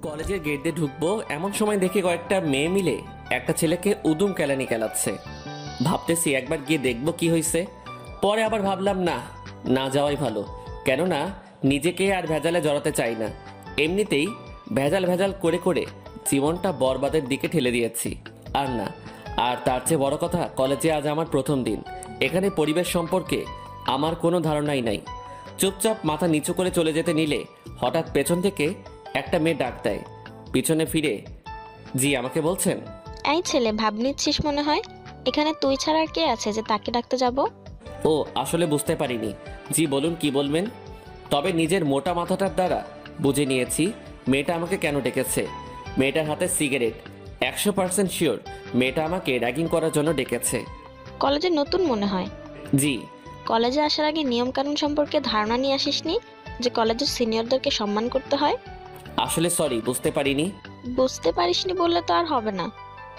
কলেজের গেট দিয়ে ঢুকবো এমন সময় দেখি কয়েকটা মেয়ে মিলে একটা ছেলেকে উদুম কেলানি খেলাচ্ছে। ভাবতেছি একবার গিয়ে দেখবো কি হয়েছে। পরে আবার ভাবলাম না, না যাওয়াই ভালো। কেননা নিজেকে আর ভেজালে জড়াতে চাই না। এমনিতেই ভেজাল ভেজাল করে করে জীবনটা বরবাদের দিকে ঠেলে দিয়েছি। আর না, আর তার চেয়ে বড় কথা, কলেজে আজ আমার প্রথম দিন। এখানে পরিবেশ সম্পর্কে আমার কোনো ধারণাই নাই। চুপচাপ মাথা নিচু করে চলে যেতে নিলে হঠাৎ পেছন থেকে একটা মেয়ে ডাক দেয়। পিছনে ফিরে, জি আমাকে বলছেন? এই ছেলে, ভাব নিচ্ছিস মনে হয়। এখানে তুই ছাড়া আর কে আছে যে তাকে ডাকতে যাব? ও আসলে বুঝতে পারিনি। জি বলুন, কি বলবেন? তবে নিজের মোটা মাথাটার দ্বারা বুঝে নিয়েছি মেয়েটা আমাকে কেন ডেকেছে। মেয়েটার হাতে সিগারেট। 100% শিওর মেয়েটা আমাকে র্যাগিং করার জন্য ডেকেছে। কলেজে নতুন মনে হয়। জি। কলেজে আসার আগে নিয়ম কানুন সম্পর্কে ধারণা নিয়ে আসিসনি, যে কলেজের সিনিয়রদেরকে সম্মান করতে হয়? আসলে সরি, বুঝতে পারিনি। বুঝতে পারিসনি বললে তো আর হবে না।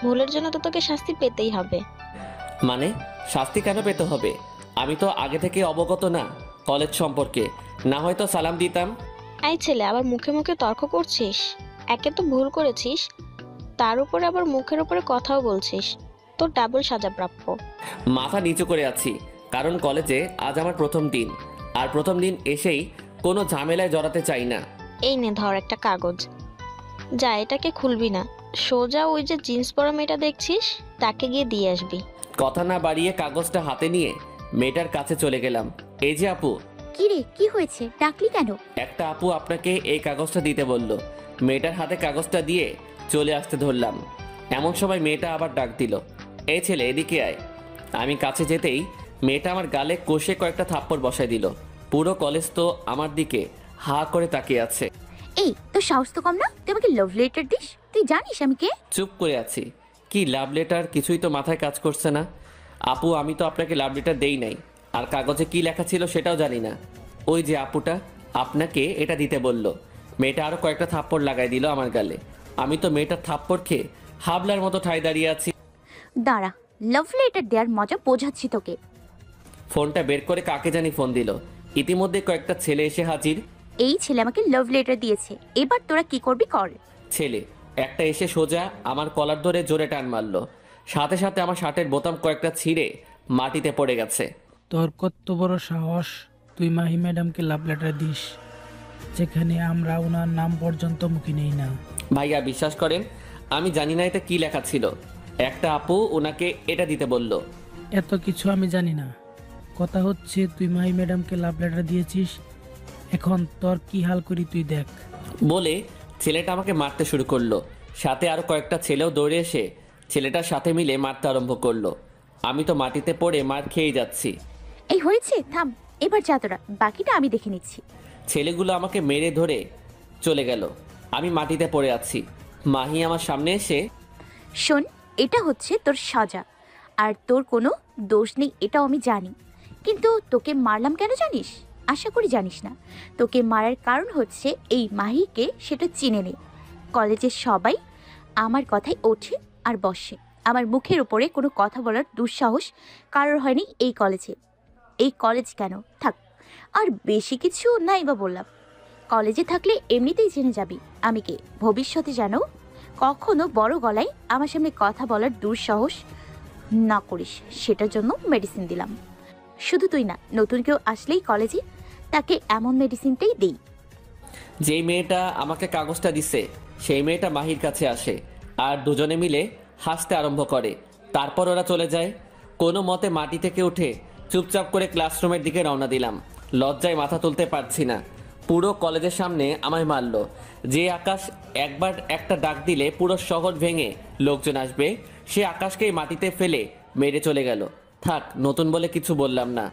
ভুলের জন্য তো তোকে শাস্তি পেতেই হবে। মানে শাস্তি কেন পেতে হবে? আমি তো আগে থেকে অবগত না কলেজ সম্পর্কে, না হয়তো সালাম দিতাম। এই ছেলে, আবার মুখে মুখে তর্ক করছিস। একে তো ভুল করেছিস, তার উপরে আবার মুখের উপরে কথাও বলছিস। তোর ডাবল সাজা প্রাপ্য। মাথা নিচু করে আছি, কারণ কলেজে আজ আমার প্রথম দিন। আর প্রথম দিন এসেই কোনো ঝামেলায় জড়াতে চাই না। এই নে ধর একটা কাগজ। যা, এটাকে খুলবি না, সোজা ওই যে জিন্স পরা মেয়েটা দেখছিস তাকে গিয়ে দিয়ে আসবি। কথা না বাড়িয়ে কাগজটা হাতে নিয়ে মেয়েটার কাছে চলে গেলাম। এই যে আপু। কি রে, কি হয়েছে? ডাকলি কেন? একটা আপু আপনাকে এই কাগজটা দিতে বলল। মেয়েটার হাতে কাগজটা দিয়ে চলে আসতে ধরলাম। এমন সময় মেয়েটা আবার ডাক দিল, এই ছেলে এদিকে আয়। আমি কাছে যেতেই মেয়েটা আমার গালে কষে কয়েকটা থাপ্পড় বসায় দিল। পুরো কলেজ তো আমার দিকে হা করে তাকিয়ে আছে। এই, তোর সাহস তো কম না? তুই আমাকে লাভ লেটার দিস? তুই জানিস আমি কে? চুপ করে আছি। কি লাভ লেটার? কিছুই তো মাথায় কাজ করছে না। আপু, আমি তো আপনাকে লাভ লেটার দেই নাই। আর কাগজে কি লেখা ছিল সেটাও জানি না। ওই যে আপুটা আপনাকে এটা দিতে বলল। মেয়েটা আরও কয়েকটা থাপ্পড় লাগাই দিল আমার গালে। আমি তো মেয়েটার থাপ্পড় খেয়ে হাবলার মতো ঠায় দাঁড়িয়ে আছি। দাঁড়া, লাভ লেটার দেওয়ার মজা বোঝাচ্ছি তোকে। ফোনটা বের করে কাকে জানি ফোন দিল। ইতিমধ্যে কয়েকটা ছেলে এসে হাজির। এই ছেলে আমাকে লাভ লেটার দিয়েছে, এবার তোরা কি করবি কর। ছেলে একটা এসে সোজা আমার কলার ধরে জোরে টান মারলো। সাথে সাথে আমার শার্টের বোতাম কয়েকটা ছিঁড়ে মাটিতে পড়ে গেছে। তোর কত বড় সাহস, তুই মাহি ম্যাডামকে লাভ লেটার দিস, যেখানে আমরা ওনার নাম পর্যন্ত মুখে নেই না। ভাইয়া বিশ্বাস করেন, আমি জানি না এটা কি লেখা ছিল। একটা আপু ওনাকে এটা দিতে বলল। এত কিছু আমি জানি না, কথা হচ্ছে তুই মাহি ম্যাডামকে লাভ লেটার দিয়েছিস। এখন তোর কি হাল করি তুই দেখ। বলে ছেলেটা আমাকে মারতে শুরু করলো। সাথে আরো কয়েকটা ছেলেও দৌড়ে এসে ছেলেটার সাথে মিলে মারতে আরম্ভ করলো। আমি তো মাটিতে পড়ে মার খেয়েই যাচ্ছি। এই হয়েছে, থাম, এবার যা তোরা, বাকিটা আমি দেখে নিচ্ছি। ছেলেগুলো আমাকে মেরে ধরে চলে গেল। আমি মাটিতে পড়ে আছি। মাহি আমার সামনে এসে, শোন, এটা হচ্ছে তোর সাজা। আর তোর কোনো দোষ নেই এটাও আমি জানি, কিন্তু তোকে মারলাম কেন জানিস? আশা করি জানিস না। তোকে মারার কারণ হচ্ছে এই মাহিকে সেটা চিনে নে। কলেজের সবাই আমার কথায় ওঠে আর বসে। আমার মুখের উপরে কোনো কথা বলার দুঃসাহস কারোর হয়নি এই কলেজে। এই কলেজ কেন থাক, আর বেশি কিছু নাই বা বললাম। কলেজে থাকলে এমনিতেই জেনে যাবি আমি কে। ভবিষ্যতে যেন কখনো বড় গলায় আমার সামনে কথা বলার দুঃসাহস না করিস, সেটার জন্য মেডিসিন দিলাম। শুধু তুই না, নতুন কেউ আসলেই কলেজে তাকে এমন মেডিসিনটাই দেই। যেই মেয়েটা আমাকে কাগজটা দিছে সেই মেয়েটা মাহির কাছে আসে আর দুজনে মিলে হাসতে আরম্ভ করে। তারপর ওরা চলে যায়। কোনো মতে মাটি থেকে উঠে চুপচাপ করে ক্লাসরুমের দিকে রওনা দিলাম। লজ্জায় মাথা তুলতে পারছি না। পুরো কলেজের সামনে আমায় মারলো। যে আকাশ একবার একটা ডাক দিলে পুরো শহর ভেঙে লোকজন আসবে, সে আকাশকেই মাটিতে ফেলে মেরে চলে গেল। থাক, নতুন বলে কিছু বললাম না।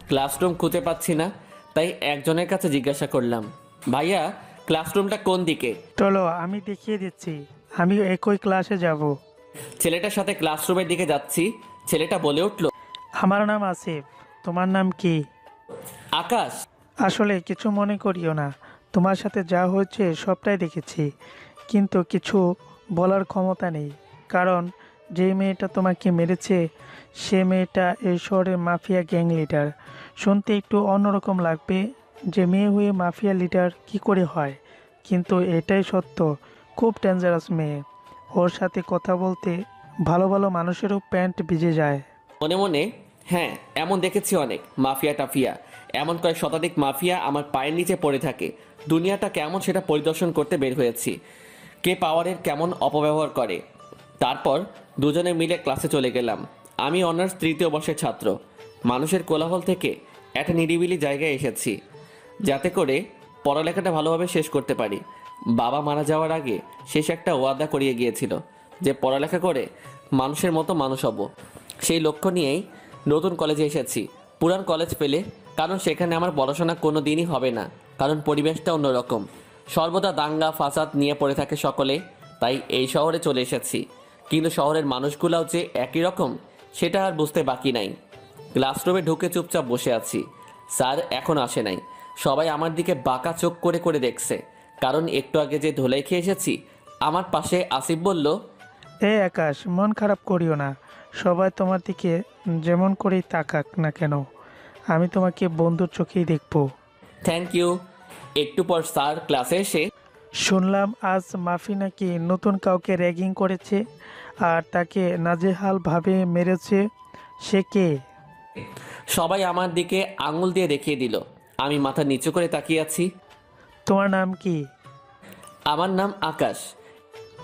ক্লাসরুম খুঁজে পাচ্ছি না, তাই একজনের কাছে জিজ্ঞাসা করলাম, ভাইয়া ক্লাসরুমটা কোন দিকে? চলো আমি দেখিয়ে দিচ্ছি, আমি একই ক্লাসে যাব। ছেলেটার সাথে ক্লাসরুমের দিকে যাচ্ছি। ছেলেটা বলে উঠল, আমার নাম আসিফ, তোমার নাম কি? আকাশ। আসলে কিছু মনে করিও না, তোমার সাথে যা হয়েছে সবটাই দেখেছি, কিন্তু কিছু বলার ক্ষমতা নেই। কারণ যে মেয়েটা তোমাকে মেরেছে সে মেয়েটা এই শহরের মাফিয়া গ্যাং লিডার। শুনতে একটু অন্যরকম লাগবে যে মেয়ে হয়ে মাফিয়া লিডার কি করে হয়, কিন্তু এটাই সত্য। খুব ডেঞ্জারাস মেয়ে। ওর সাথে কথা বলতে ভালো ভালো মানুষেরও প্যান্ট ভিজে যায়। মনে মনে হ্যাঁ, এমন দেখেছি অনেক মাফিয়া টাফিয়া, এমন কয়েক শতাধিক মাফিয়া আমার পায়ের নিচে পড়ে থাকে। দুনিয়াটা কেমন সেটা পরিদর্শন করতে বের হয়েছি, কে পাওয়ারের কেমন অপব্যবহার করে। তারপর দুজনে মিলে ক্লাসে চলে গেলাম। আমি অনার্স তৃতীয় বর্ষের ছাত্র। মানুষের কোলাহল থেকে একটা নিরিবিলি জায়গায় এসেছি, যাতে করে পড়ালেখাটা ভালোভাবে শেষ করতে পারি। বাবা মারা যাওয়ার আগে শেষ একটা ওয়াদা করিয়ে গিয়েছিল যে পড়ালেখা করে মানুষের মতো মানুষ হব। সেই লক্ষ্য নিয়েই নতুন কলেজে এসেছি, পুরান কলেজ পেলে, কারণ সেখানে আমার পড়াশোনা কোনো দিনই হবে না, কারণ পরিবেশটা অন্যরকম। সর্বদা দাঙ্গা ফাসাদ নিয়ে পড়ে থাকে সকলে, তাই এই শহরে চলে এসেছি। কিন্তু শহরের মানুষগুলোও যে একই রকম সেটা আর বুঝতে বাকি নাই। ক্লাসরুমে ঢুকে চুপচাপ বসে আছি। স্যার এখন আসে নাই। সবাই আমার দিকে বাঁকা চোখ করে করে দেখছে, কারণ একটু আগে যে ধোলাই খেয়ে এসেছি। আমার পাশে আসিফ বলল, আকাশ, মন খারাপ করিও না। সবাই তোমার দিকে যেমন করেই তাকাক না কেন, আমি তোমাকে বন্ধুর চোখেই দেখবো। Thank you. একটু পর স্যার ক্লাসে এসে, শুনলাম আজ মাফি নাকি নতুন কাউকে র্যাগিং করেছে আর তাকে নাজেহালভাবে মেরেছে। সে কে? সবাই আমার দিকে আঙুল দিয়ে দেখিয়ে দিল। আমি মাথা নিচু করে তাকিয়ে আছি। তোমার নাম কি? আমার নাম আকাশ।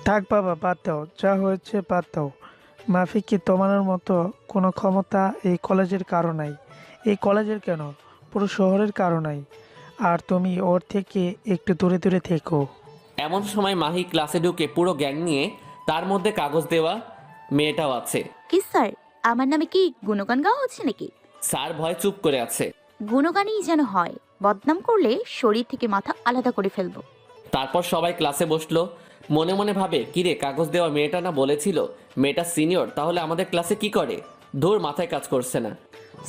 থাক বাবা, বাদ দাও, যা হয়েছে বাদ দাও। মাফিকে তোমার মতো কোনো ক্ষমতা এই কলেজের কারো নাই। এই কলেজের কেন, পুরো শহরের কারো নাই। আর তুমি ওর থেকে একটু দূরে দূরে থেকো। এমন সময় মাহি ক্লাসে ঢুকে পুরো গ্যাং নিয়ে, তার মধ্যে কাগজ দেওয়া মেয়েটাও আছে। কি স্যার, আমার নামে কি গুণগান গাওয়া হচ্ছে নাকি? স্যার ভয় চুপ করে আছে। গুণগানই যেন হয়, বদনাম করলে শরীর থেকে মাথা আলাদা করে ফেলবো। তারপর সবাই ক্লাসে বসলো। মনে মনে ভাবে, কিরে কাগজ দেওয়া মেয়েটা না বলেছিল মেয়েটা সিনিয়র, তাহলে আমাদের ক্লাসে কি করে? ধুর, মাথায় কাজ করছে না।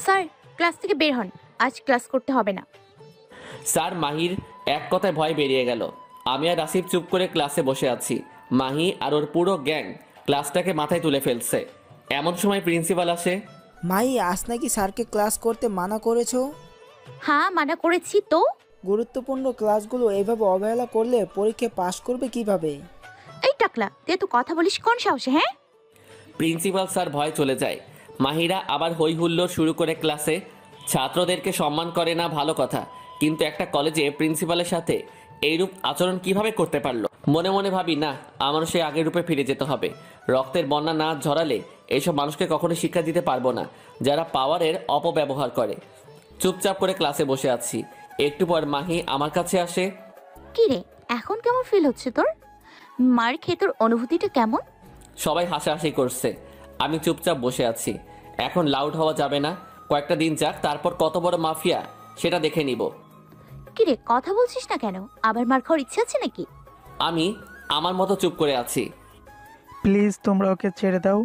স্যার ক্লাস থেকে বের হন, আজ ক্লাস করতে হবে না। স্যার মাহির এক কথায় ভয় বেরিয়ে গেল। আমি আর আসিফ চুপ করে ক্লাসে বসে আছি। মাহি আর ওর পুরো গ্যাং ক্লাসটাকে মাথায় তুলে ফেলছে। এমন সময় প্রিন্সিপাল আসে। মাহি, আজ নাকি স্যারকে ক্লাস করতে মানা করেছো? হ্যাঁ মানা করেছি তো। গুরুত্বপূর্ণ ক্লাসগুলো এইভাবে অবহেলা করলে পরীক্ষায় পাশ করবে কিভাবে? এই টাকলা, তুই তো কথা বলিস কোন সাহসে? হ্যাঁ, প্রিন্সিপাল স্যার ভয় চলে যায়। মাহিরা আবার হই হুল্লোড় শুরু করে ক্লাসে। ছাত্রদেরকে সম্মান করে না ভালো কথা, কিন্তু একটা কলেজে প্রিন্সিপালের সাথে এইরূপ আচরণ কিভাবে করতে পারলো? মনে মনে ভাবি, না, আমার সেই আগের রূপে ফিরে যেতে হবে। রক্তের বন্যা না ঝরালে এইসব মানুষকে কখনো শিক্ষা দিতে পারবো না, যারা পাওয়ারের অপব্যবহার করে। চুপচাপ করে ক্লাসে বসে আছি। একটু পর মাহি আমার কাছে আসে। কি রে, এখন কেমন ফিল হচ্ছে তোর? মার খেয়ে তোর অনুভূতিটা কেমন? সবাই হাসাহাসি করছে। আমি চুপচাপ বসে আছি। এখন লাউড হওয়া যাবে না, কয়েকটা দিন যাক, তারপর কত বড় মাফিয়া সেটা দেখে নিব। কি রে, কথা বলছিস না কেন? আবার মার খাওয়ার ইচ্ছে আছে নাকি? আমি আমার মতো চুপ করে আছি। প্লিজ তোমরা ওকে ছেড়ে দাও।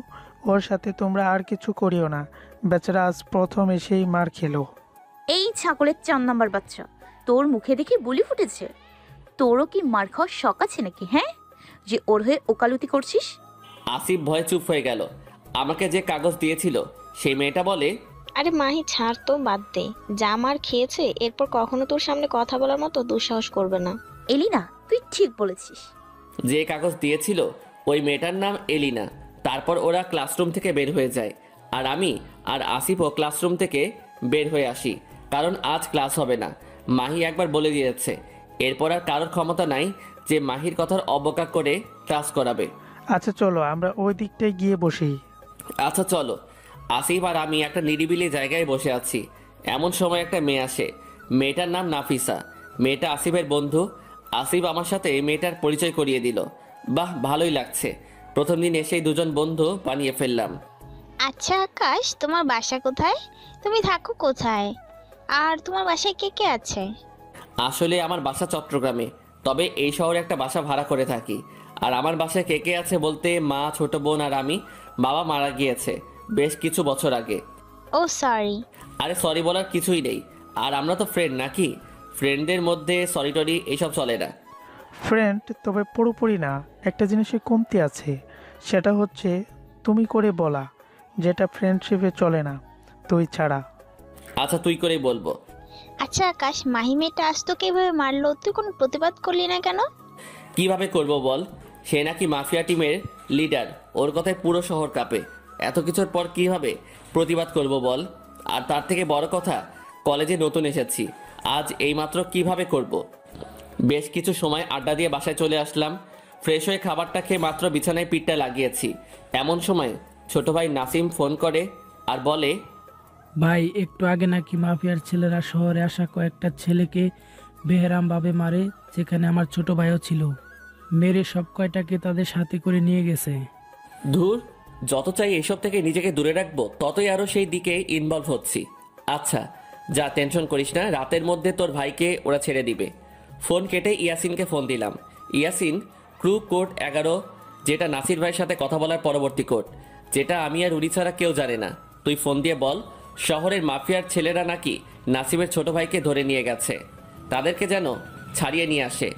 ওর সাথে তোমরা আর কিছু করিও না। বেচারা আজ প্রথম এসেই মার খেলো। এই ছাগলের 4 নাম্বার বাচ্চা, তোর মুখে দেখে বুলি ফুটেছে। তোরও কি মার খাওয়ার শখ আছে নাকি? হ্যাঁ, যে ওর হয়ে ওকালতি করছিস? আসিফ ভয়ে চুপ হয়ে গেল। আমাকে যে কাগজ দিয়েছিল সেই মেয়েটা বলে, আরে মাহি ছাড় তো, বাদ দে। যা মার খেয়েছে, এরপর কখনো তোর সামনে কথা বলার মতো দুঃসাহস করবে না। এলিনা, তুই ঠিক বলেছিস। যে কাগজ দিয়েছিল ওই মেয়েটার নাম এলিনা। তারপর ওরা ক্লাসরুম থেকে বের হয়ে যায়, আর আমি আর আসিফও ক্লাসরুম থেকে বের হয়ে আসি, কারণ আজ ক্লাস হবে না। মাহি একবার বলে দিয়েছে, এরপর আর কারোর ক্ষমতা নাই যে মাহির কথার অবজ্ঞা করে ক্লাস করাবে। আচ্ছা চলো আমরা ওই দিকটায় গিয়ে বসি। আচ্ছা চলো। আসিফ আর আমি একটা নিরিবিলি জায়গায় বসে আছি। এমন সময় একটা মেয়ে আসে। মেয়েটার নাম নাফিসা। মেয়েটা আসিফের বন্ধু। আসিফ আমার সাথে মেয়েটার পরিচয় করিয়ে দিল। বাহ, ভালোই লাগছে। প্রথম দিন এসেই দুজন বন্ধু বানিয়ে ফেললাম। আচ্ছা আকাশ, তোমার বাসা কোথায়? তুমি থাকো কোথায়? আর তোমার বাসায় কে কে আছে? আসলে আমার বাসা চট্টগ্রামে, তবে এই শহরে একটা বাসা ভাড়া করে থাকি। আর আমার বাসায় কে কে আছে বলতে, মা, ছোট বোন আর আমি। বাবা মারা গিয়েছে বেশ কিছু বছর আগে। ও সরি। আরে সরি বলার কিছুই নেই। আর আমরা তো ফ্রেন্ড নাকি? ফ্রেন্ডদের মধ্যে সরি টরি এইসব চলে না। ফ্রেন্ড, তবে পুরোপুরি না। একটা জিনিসের কমতি আছে, সেটা হচ্ছে তুমি করে বলা, যেটা ফ্রেন্ডশিপে চলে না, তুই ছাড়া। আচ্ছা তুই করেই বলবো। আচ্ছা আকাশ, মাহি মেয়েটা আজ তোকে এভাবে মারলো, তুই কোনো প্রতিবাদ করলি না কেন? কিভাবে করব বল? সে নাকি মাফিয়া টিমের লিডার, ওর কথায় পুরো শহর কাঁপে। এত কিছুর পর কিভাবে প্রতিবাদ করব বল? আর তার থেকে বড় কথা, কলেজে নতুন এসেছি, আজ এইমাত্র কিভাবে করব? বেশ কিছু সময় আড্ডা দিয়ে বাসায় চলে আসলাম। ফ্রেশ হয়ে খাবারটা খেয়ে মাত্র বিছানায় পিঠটা লাগিয়েছি, এমন সময় ছোট ভাই নাসিম ফোন করে আর বলে, ভাই একটু আগে নাকি মাফিয়ার ছেলেরা শহরে আসা কয়েকটা ছেলেকে বেহেরামভাবে মারে, যেখানে আমার ছোট ভাইও ছিল। মেরে সব কয়টাকে তাদের সাথে করে নিয়ে গেছে। ধুর, যত চাই এসব থেকে নিজেকে দূরে রাখবো ততই আরো সেই দিকে ইনভলভ হচ্ছি। আচ্ছা যা, টেনশন করিস না, রাতের মধ্যে তোর ভাইকে ওরা ছেড়ে দিবে। ফোন কেটে ইয়াসিনকে ফোন দিলাম। ইয়াসিন, ক্রু কোড 11, যেটা নাসির ভাইয়ের সাথে কথা বলার পরবর্তী কোড, যেটা আমি আর উনি ছাড়া কেউ জানে না। তুই ফোন দিয়ে বল শহরের মাফিয়ার ছেলেরা নাকি নাসিমের ছোট ভাইকে ধরে নিয়ে গেছে, তাদেরকে যেন ছাড়িয়ে নিয়ে আসে।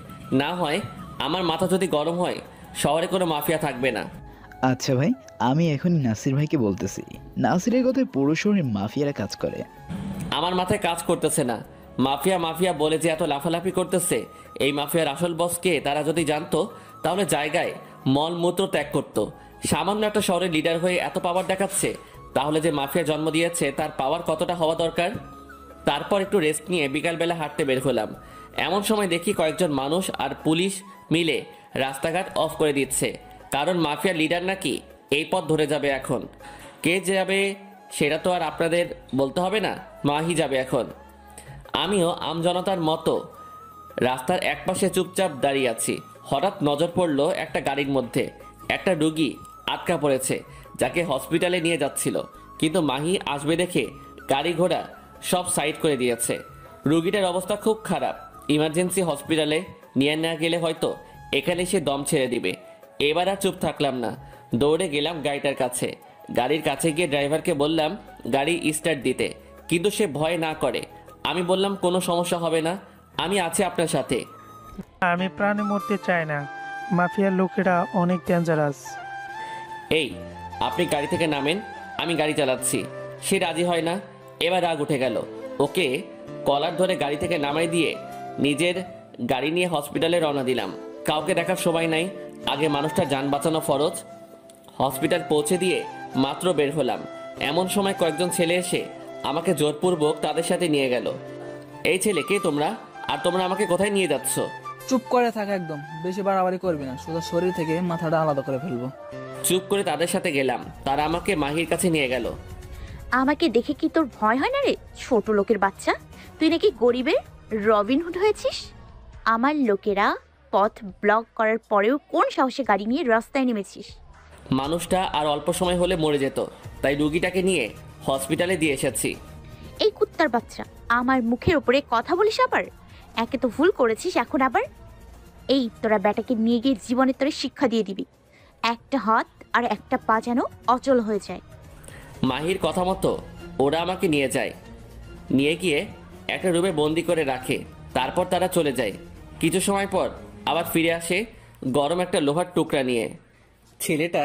না হয় আমার মাথা যদি গরম হয়, শহরে কোনো মাফিয়া থাকবে না। আচ্ছা ভাই, আমি এখনই নাসির ভাইকে বলতেছি। নাসিরের কথায় পুরো শহরে মাফিয়ারা কাজ করে। আমার মাথায় কাজ করতেছে না। মাফিয়া মাফিয়া বলে যে এত লাফালাফি করতেছে, এই মাফিয়ার আসল বসকে তারা যদি জানতো তাহলে জায়গায় মলমূত্র ত্যাগ করতো। সামান্য একটা শহরের লিডার হয়ে এত পাওয়ার দেখাচ্ছে, তাহলে যে মাফিয়া জন্ম দিয়েছে তার পাওয়ার কতটা হওয়া দরকার। তারপর একটু রেস্ট নিয়ে বিকালবেলা হাঁটতে বের হলাম। এমন সময় দেখি কয়েকজন মানুষ আর পুলিশ মিলে রাস্তাঘাট অফ করে দিচ্ছে, কারণ মাফিয়া লিডার নাকি এই পথ ধরে যাবে। এখন কে যাবে সেটা তো আর আপনাদের বলতে হবে না, মাহি যাবে এখন। আমিও আমজনতার মতো রাস্তার একপাশে চুপচাপ দাঁড়িয়ে আছি। হঠাৎ নজর পড়লো একটা গাড়ির মধ্যে একটা রুগী আটকা পড়েছে, যাকে হসপিটালে নিয়ে যাচ্ছিল, কিন্তু মাহি আসবে দেখে গাড়ি ঘোড়া সব সাইড করে দিয়েছে। রুগীটার অবস্থা খুব খারাপ, ইমার্জেন্সি হসপিটালে নিয়ে না গেলে হয়তো এখানে সে দম ছেড়ে দিবে। এবার আর চুপ থাকলাম না, দৌড়ে গেলাম গাড়িটার কাছে। গাড়ির কাছে গিয়ে ড্রাইভারকে বললাম গাড়ি স্টার্ট দিতে, কিন্তু সে ভয় না করে। আমি বললাম কোনো সমস্যা হবে না, আমি আছি আপনার সাথে। আমি প্রাণে মরতে চাই না, মাফিয়ার লোকেরা অনেক ডেঞ্জারাস। এই আপনি গাড়ি থেকে নামেন, আমি গাড়ি চালাচ্ছি। সে রাজি হয় না। এবার রাগ উঠে গেল, ওকে কলার ধরে গাড়ি থেকে নামাই দিয়ে নিজের গাড়ি নিয়ে হসপিটালে রওনা দিলাম। কাউকে দেখার সময় নাই, আগে মানুষটা যান বাঁচানো ফরজ। হসপিটাল পৌঁছে দিয়ে মাত্র বের হলাম, এমন সময় কয়েকজন ছেলে এসে আমাকে জোরপূর্বক তাদের সাথে নিয়ে গেল। এই ছেলে কে তোমরা, আর তোমরা আমাকে কোথায় নিয়ে যাচ্ছ? চুপ করে থাক, একদম বেশি বাড়াবাড়ি করবি না, সোজা শরীর থেকে মাথাটা আলাদা করে ফেলবো। চুপ করে তাদের সাথে গেলাম, তারা আমাকে মাহির কাছে নিয়ে গেল। আমাকে দেখে কি তোর ভয় হয় না রে ছোট লোকের বাচ্চা? তুই নাকি গরিবের রবিনহুড হয়েছিস? আমার লোকেরা পথ ব্লক করার পরেও কোন সাহসে গাড়ি নিয়ে রাস্তায় নেমেছিস? মানুষটা আর অল্প সময় হলে মরে যেত, তাই রুগীটাকে নিয়ে হসপিটালে দিয়ে এসেছি। এই কুত্তার বাচ্চা, আমার মুখের ওপরে কথা বলিস আবার? একে তো ভুল করেছিস, এখন আবার এই তোরা ব্যাটাকে নিয়ে গিয়ে জীবনে তোরে শিক্ষা দিয়ে দিবি। একটা হাত আর একটা পা যেন অচল হয়ে যায়। মাহির কথা মতো ওরা আমাকে নিয়ে যায়, নিয়ে গিয়ে একটা রুমে বন্দি করে রাখে। তারপর তারা চলে যায়। কিছু সময় পর আবার ফিরে আসে গরম একটা লোহার টুকরা নিয়ে। ছেলেটা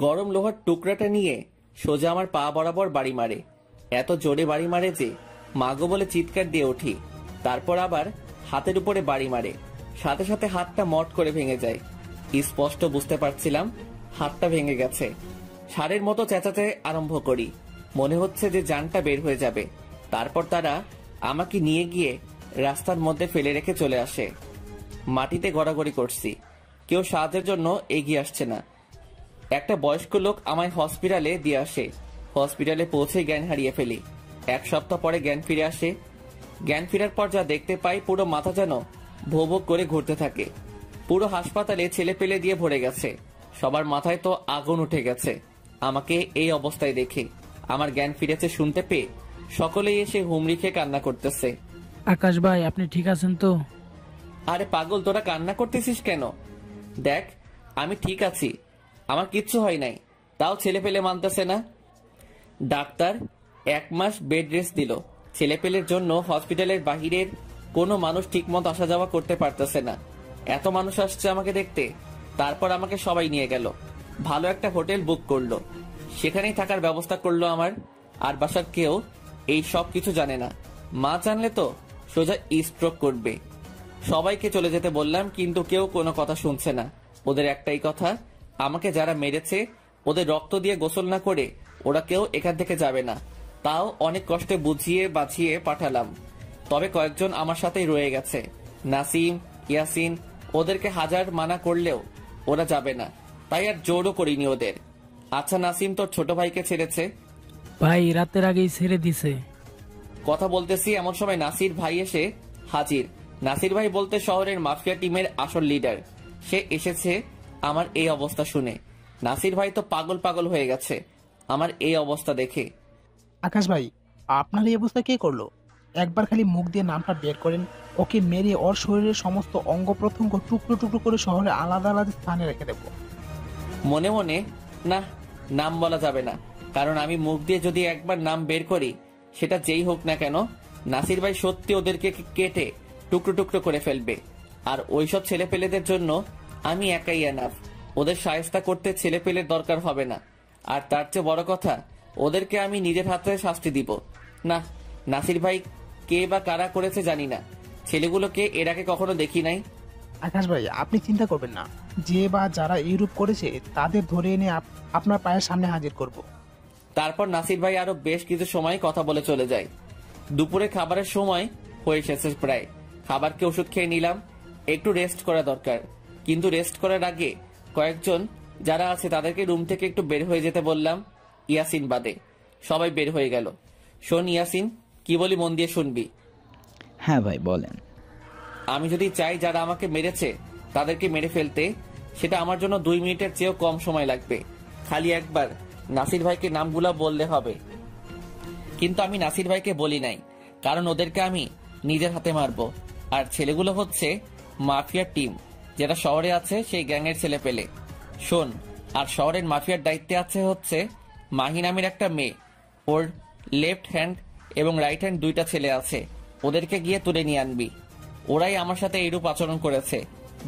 গরম লোহার টুকরাটা নিয়ে সোজা আমার পা বরাবর বাড়ি মারে। এত জোরে বাড়ি মারে যে মাগো বলে চিৎকার দিয়ে উঠি। তারপর আবার হাতের উপরে বাড়ি মারে, সাথে সাথে হাতটা মট করে ভেঙে যায়। স্পষ্ট বুঝতে পারছিলাম হাতটা ভেঙে গেছে। ষাঁড়ের মতো চেঁচাতে আরম্ভ করি, মনে হচ্ছে যে জানটা বের হয়ে যাবে। তারপর তারা আমাকে নিয়ে গিয়ে রাস্তার মধ্যে ফেলে রেখে চলে আসে। মাটিতে গড়াগড়ি করছি, কেউ সাহায্যের জন্য এগিয়ে আসছে না। একটা বয়স্ক লোক আমায় হসপিটালে দিয়ে আসে। হসপিটালে পৌঁছে জ্ঞান হারিয়ে ফেলি। 1 সপ্তাহ পরে জ্ঞান ফিরে আসে। জ্ঞান ফেরার পর যা দেখতে পাই, পুরো মাথা যেন ভোঁ ভোঁ করে ঘুরতে থাকে। পুরো হাসপাতালে ছেলে পেলে দিয়ে ভরে গেছে, সবার মাথায় তো আগুন উঠে গেছে। আমাকে এই অবস্থায় দেখে আমার জ্ঞান ফিরেছে শুনতে পেয়ে সকলেই এসে হুমড়ি খেয়ে কান্না করতেছে। আকাশ ভাই, আপনি ঠিক আছেন তো? আরে পাগল, তোরা কান্না করতেছিস কেন? দেখ আমি ঠিক আছি, আমার কিচ্ছু হয় নাই, তাও ছেলে পেলে মানতেছে না। ডাক্তার 1 মাস বেড রেস্ট দিল। ছেলে পেলের জন্য হসপিটালের বাহিরের কোনো মানুষ ঠিকমতো আসা যাওয়া করতে পারতেছে না। এত মানুষ আসছে আমাকে দেখতে। তারপর আমাকে সবাই নিয়ে গেল, ভালো একটা হোটেল বুক করলো, সেখানেই থাকার ব্যবস্থা করলো আমার। আর বাসার কেউ এই সব কিছু জানে না, মা জানলে তো সোজা স্ট্রোক করবে। সবাইকে চলে যেতে বললাম, কিন্তু কেউ কোনো কথা শুনছে না। ওদের একটাই কথা, আমাকে যারা মেরেছে ওদের রক্ত দিয়ে গোসল না করে ওরা কেউ এখান থেকে যাবে না। তাও অনেক কষ্টে বুঝিয়ে বাঁচিয়ে পাঠালাম। তবে কয়েকজন আমার সাথেই রয়ে গেছে, নাসিম, ইয়াসিন। ওদেরকে হাজার মানা করলেও ওরা যাবে না, তাই আর জোরও করিনি ওদের। আচ্ছা নাসিম, তোর ছোট ভাইকে ছেড়েছে? ভাই রাতের আগেই ছেড়ে দিছে। কথা বলতেছি এমন সময় নাসির ভাই এসে হাজির। নাসির ভাই বলতে শহরের মাফিয়া টিমের আসল লিডার। সে এসেছে আমার এই অবস্থা শুনে। নাসির ভাই তো পাগল পাগল হয়ে গেছে আমার এই অবস্থা দেখে। আকাশ ভাই, আপনার এই অবস্থা কে করলো? একবার খালি মুখ দিয়ে নামটা বের করেন, ওকে মেরে ওর শরীরের সমস্ত অঙ্গ প্রত্যঙ্গ টুকরো টুকরো করে শহরে আলাদা আলাদা স্থানে রেখে দেবো। মনে মনে না, নাম বলা যাবে না, কারণ আমি মুখ দিয়ে যদি একবার নাম বের করি, সেটা যেই হোক না কেন, নাসির ভাই সত্যি ওদেরকে কেটে টুকরো টুকরো করে ফেলবে। আর ওইসব ছেলেপেলেদের জন্য আমি একাই এনাফ। ওদের শায়েস্তা করতে ছেলেপেলের দরকার হবে না। আর তার চেয়ে বড় কথা, ওদেরকে আমি নিজের হাতে শাস্তি দিব। না, নাসির ভাই কে বা কারা করেছে জানি না, ছেলেগুলোকে এর আগে কখনো দেখি নাই। আকাশ ভাই, আপনি চিন্তা করবেন না, যে বা যারা এইরূপ করেছে তাদের ধরে এনে আপনার পায়ের সামনে হাজির করব। তারপর নাসির ভাই আরো বেশ কিছু সময় কথা বলে চলে যায়। দুপুরে খাবারের সময় হয়ে এসেছে প্রায়। খাবারকে ওষুধ খেয়ে নিলাম, একটু রেস্ট করা দরকার। কিন্তু রেস্ট করার আগে কয়েকজন যারা আছে তাদেরকে রুম থেকে একটু বের হয়ে যেতে বললাম, ইয়াসিন বাদে। সবাই বের হয়ে গেল। শোন ইয়াসিন, কি বলি মন দিয়ে শুনবি। হ্যাঁ ভাই বলেন। আমি যদি চাই যারা আমাকে মেরেছে তাদেরকে মেরে ফেলতে, সেটা আমার জন্য 2 মিনিটের চেয়েও কম সময় লাগবে। খালি একবার নাসির ভাইকে নামগুলা বললে হবে। কিন্তু আমি নাসির ভাইকে বলি নাই, কারণ ওদেরকে আমি নিজের হাতে মারবো। আর ছেলেগুলো হচ্ছে মাফিয়ার টিম, যেটা শহরে আছে সেই গ্যাংয়ের ছেলে পেলে। শোন, আর শহরের মাফিয়ার দায়িত্বে আছে হচ্ছে মাহি নামের একটা মেয়ে। ওর লেফট হ্যান্ড এবং রাইট হ্যান্ড 2টা ছেলে আছে। ওদেরকে গিয়ে তুলে নিয়ে আনবি। ওরাই আমার সাথে এইরূপ আচরণ করেছে।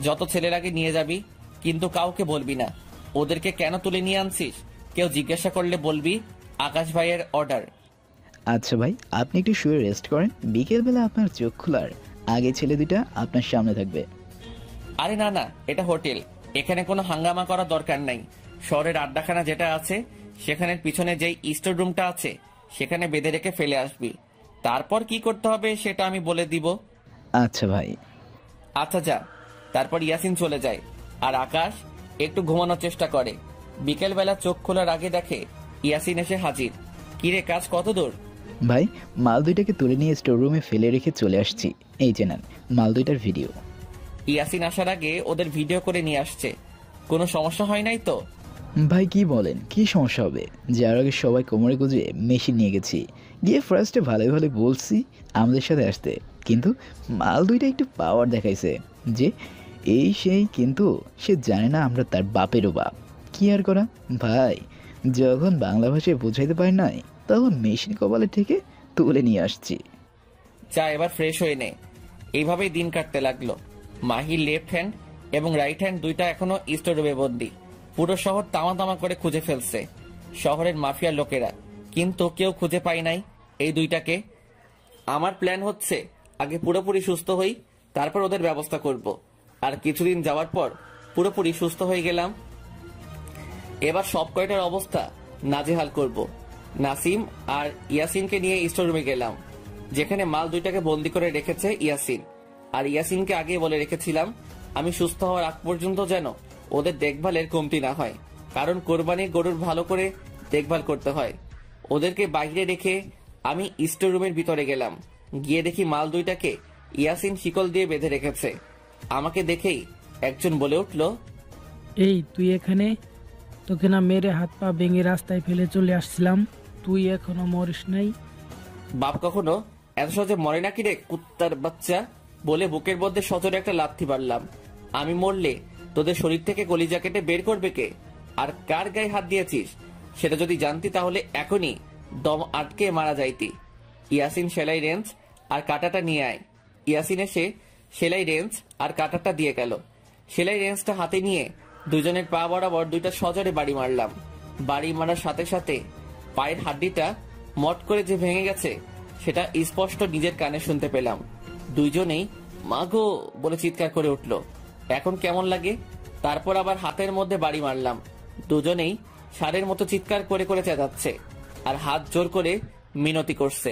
যত ছেলের আগে নিয়ে যাবি, কিন্তু কাউকে বলবি না। ওদেরকে কেন তুলে নিয়ে আনছিস কেউ জিজ্ঞাসা করলে বলবি আকাশ ভাইয়ের অর্ডার। আচ্ছা ভাই, আপনি একটু শুয়ে রেস্ট করেন, বিকেলবেলা আপনার চোখ খোলার আগে ছেলে দুইটা আপনার সামনে থাকবে। আরে না না, এটা হোটেল, এখানে কোনো হাঙ্গামা করার দরকার নাই। শহরের আড্ডাখানা যেটা আছে সেখানের পিছনে যেই স্টোর রুমটা আছে সেখানে বেঁধে রেখে ফেলে আসবি। তারপর কি করতে হবে সেটা আমি বলে দিব। আচ্ছা ভাই। আচ্ছা যা। তারপর ইয়াসিন চলে যায় আর আকাশ একটু ঘুমানোর চেষ্টা করে। বিকেলবেলা চোখ খোলার আগে দেখে ইয়াসিন এসে হাজির। কিরে, কাজ কত দূর? ভাই, মাল দুইটাকে তুলে নিয়ে স্টোর রুমে ফেলে রেখে চলে আসছি। এই যে নেন মাল দুইটার ভিডিও। ইয়াসিন আসার আগে ওদের ভিডিও করে নিয়ে আসছে। কোনো সমস্যা হয় নাই তো? ভাই কি বলেন, কি সমস্যা হবে? যার আগে সবাই কোমরে গুঁজে মেশিন নিয়ে গেছি, গিয়ে ফার্স্টে ভালোই ভালো বলছি আমাদের সাথে আসতে, কিন্তু মাল দুইটা একটু পাওয়ার দেখাইছে যে এই সেই, কিন্তু সে জানে না আমরা তার বাপেরও বাপ। কি আর করা ভাই, যখন বাংলা ভাষায় বোঝাইতে পারি নাই তখন মেশিন কপালে থেকে তুলে নিয়ে আসছি। যা, এবার ফ্রেশ হয়ে নে। এইভাবেই দিন কাটতে লাগলো। মাহির লেফট হ্যান্ড এবং রাইট হ্যান্ড 2টা এখনো স্টোর রুমে বন্দি। পুরো শহর তামা তামা করে খুঁজে ফেলছে শহরের মাফিয়ার লোকেরা, কিন্তু কেউ খুঁজে পায় নাই এই 2টাকে। আমার প্ল্যান হচ্ছে আগে পুরোপুরি সুস্থ হই, তারপর ওদের ব্যবস্থা করব। আর কিছুদিন যাওয়ার পর পুরোপুরি সুস্থ হয়ে গেলাম, এবার সব কয়টার অবস্থা নাজেহাল করব। নাসিম আর ইয়াসিনকে নিয়ে স্টোর রুমে গেলাম, যেখানে মাল 2টাকে বন্দি করে রেখেছে ইয়াসিন। আর ইয়াসিনকে আগে বলে রেখেছিলাম আমি সুস্থ হওয়ার আগ পর্যন্ত যেন ওদের দেখভালের কমতি না হয়, কারণ কোরবানির গরুর ভালো করে দেখভাল করতে হয়। ওদেরকে বাইরে রেখে আমি স্টোর রুমের ভিতরে গেলাম। গিয়ে দেখি মাল 2টাকে ইয়াসিন শিকল দিয়ে বেঁধে রেখেছে। আমাকে দেখেই একজন বলে উঠল, এই তুই এখানে? তোকে না মেরে হাত পা ভেঙে রাস্তায় ফেলে চলে আসছিলাম, তুই এখনো মরিস নাই? বাপ কখনো এত সহজে মরে নাকি রে কুত্তার বাচ্চা, বলে বুকের মধ্যে সজোরে একটা লাথি মারলাম। আমি মরলে তোদের শরীর থেকে কলিজা কেটে বের করবে কে? আর কার গায়ে হাত দিয়েছিস সেটা যদি জানতি তাহলে এখনই দম আটকে মারা যাইতি। ইয়াসিন সেলাই রেঞ্জ আর কাঁটাটা নিয়ে আয়। ইয়াসিন এসে সেলাই রেঞ্জ আর কাঁটাটা দিয়ে গেল। সেলাই রেঞ্জটা হাতে নিয়ে দুজনের পা বরাবর 2টা সজোরে বাড়ি মারলাম। বাড়ি মারার সাথে সাথে পায়ের হাড্ডিটা মট করে যে ভেঙে গেছে সেটা স্পষ্ট নিজের কানে শুনতে পেলাম। দুইজনেই মাগো বলে চিৎকার করে উঠলো। এখন কেমন লাগে? তারপর আবার হাতের মধ্যে বাড়ি মারলাম। দুজনেই ষাঁড়ের মতো চিৎকার করে করে চেঁচাচ্ছে আর হাত জোর করে মিনতি করছে।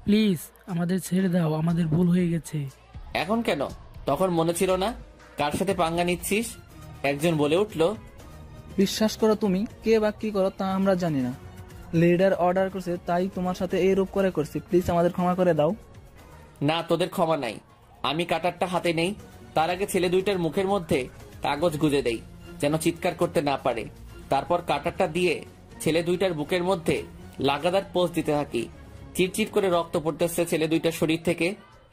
প্লিজ আমাদের ছেড়ে দাও, আমাদের ভুল হয়ে গেছে। এখন কেন? তখন মনে ছিল না কার সাথে পাঙ্গা নিচ্ছিস? একজন বলে উঠলো, বিশ্বাস করো, তুমি কে বা কি করো তা আমরা জানি না। লিডার অর্ডার করছে তাই তোমার সাথে এই রূপ করে করছি। প্লিজ আমাদের ক্ষমা করে দাও। না, তোদের ক্ষমা নাই। আমি কাটারটা হাতে নেই, তার আগে ছেলে দুইটার মুখের মধ্যে কাগজ গুজে দেই যেন চিৎকার করতে না পারে। তারপর কাটারটা দিয়ে ছেলে দুইটার বুকের মধ্যে লাগাতার পোজ দিতে থাকি। চিরচির করে রক্ত পড়তেছে ছেলে দুইটার শরীর থেকে।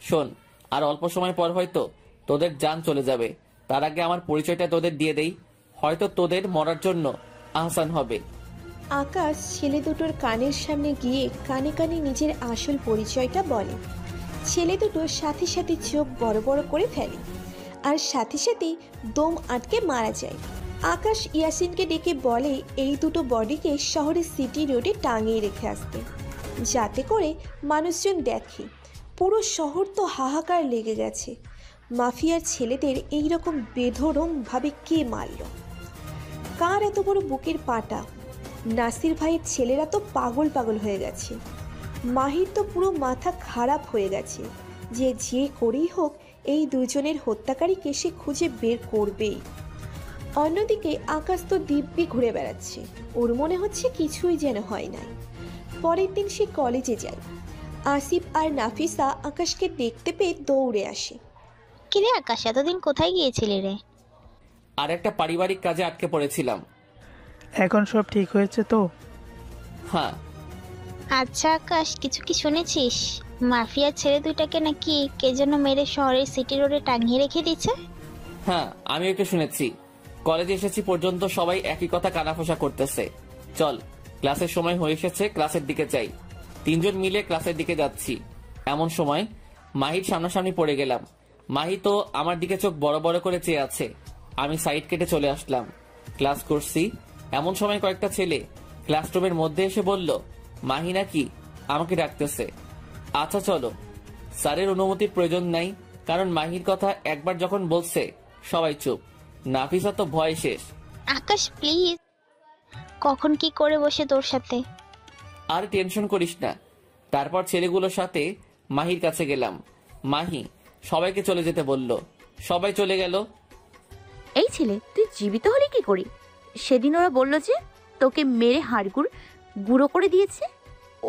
শোন, আর অল্প সময় পর হয়তো তোদের জান চলে যাবে। তার আগে আমার পরিচয়টা তোদের দিয়ে দেই, হয়তো তোদের মরার জন্য আহসান হবে। আকাশ ছেলে দুটোর কানের সামনে গিয়ে কানে কানে নিজের আসল পরিচয়টা বলে। ছেলে দুটো সাথে সাথে চোখ বড় বড় করে ফেলে আর সাথে সাথে দম আটকে মারা যায়। আকাশ ইয়াসিনকে ডেকে বলে এই দুটো বডিকে শহরের সিটি রোডে টাঙিয়ে রেখে আসতে, যাতে করে মানুষজন দেখে। পুরো শহর তো হাহাকার লেগে গেছে, মাফিয়ার ছেলেদের এইরকম বেধড়কভাবে কে মারল, কার এত বড় বুকের পাটা। নাসির ভাইয়ের ছেলেরা তো পাগল পাগল হয়ে গেছে। মাহির তো পুরো মাথা খারাপ হয়ে গেছে যে করেই হোক এই দুজনের হত্যাকারীকে সে খুঁজে বের করবেই। অন্যদিকে আকাশ তো দিব্যি ঘুরে বেড়াচ্ছে, ওর মনে হচ্ছে কিছুই যেন হয় নাই। পরের দিন সে কলেজে যায়। আসিফ আর নাফিসা আকাশকে দেখতে পেয়ে দৌড়ে আসে। কিরে আকাশ, এতদিন কোথায় গিয়েছিলি রে? আর একটা পারিবারিক কাজে আটকে পড়েছিলাম। এখন সব ঠিক হয়েছে তো? হ্যাঁ। আচ্ছা আকাশ, কিছু কি শুনেছিস? মাফিয়ার ছেলে দুইটাকে নাকি কে যেন মেরে শহরের সিটি রোডে টাঙিয়ে রেখে দিচ্ছে। হ্যাঁ, আমি একটু শুনেছি। কলেজে এসেছি পর্যন্ত সবাই একই কথা কানাফোসা করতেছে। চল, ক্লাসের সময় হয়ে এসেছে, ক্লাসের দিকে যাই। তিনজন মিলে ক্লাসের দিকে যাচ্ছি। এমন সময় মাহির সামনাসামনি পড়ে গেলাম। মাহি তো আমার দিকে চোখ বড় বড় করে চেয়ে আছে। আমি সাইড কেটে চলে আসলাম। ক্লাস করছি, এমন সময় কয়েকটা ছেলে ক্লাসরুমের মধ্যে এসে বলল মাহি নাকি আমাকে ডাকতেছে। আচ্ছা চলো। স্যারের অনুমতির প্রয়োজন নাই, কারণ মাহির কথা একবার যখন বলছে সবাই চুপ। নাফিসা তো ভয় শেষ। আকাশ প্লিজ, কখন কি করে বসে তোর সাথে। আর টেনশন করিস না। তারপর ছেলেগুলোর সাথে মাহির কাছে গেলাম। মাহি সবাইকে চলে যেতে বলল। সবাই চলে গেল। এই ছেলে, তুই জীবিত হলি কি করি? সেদিন ওরা বলল যে তোকে মেরে হাড়গুড় গুঁড়ো করে দিয়েছে।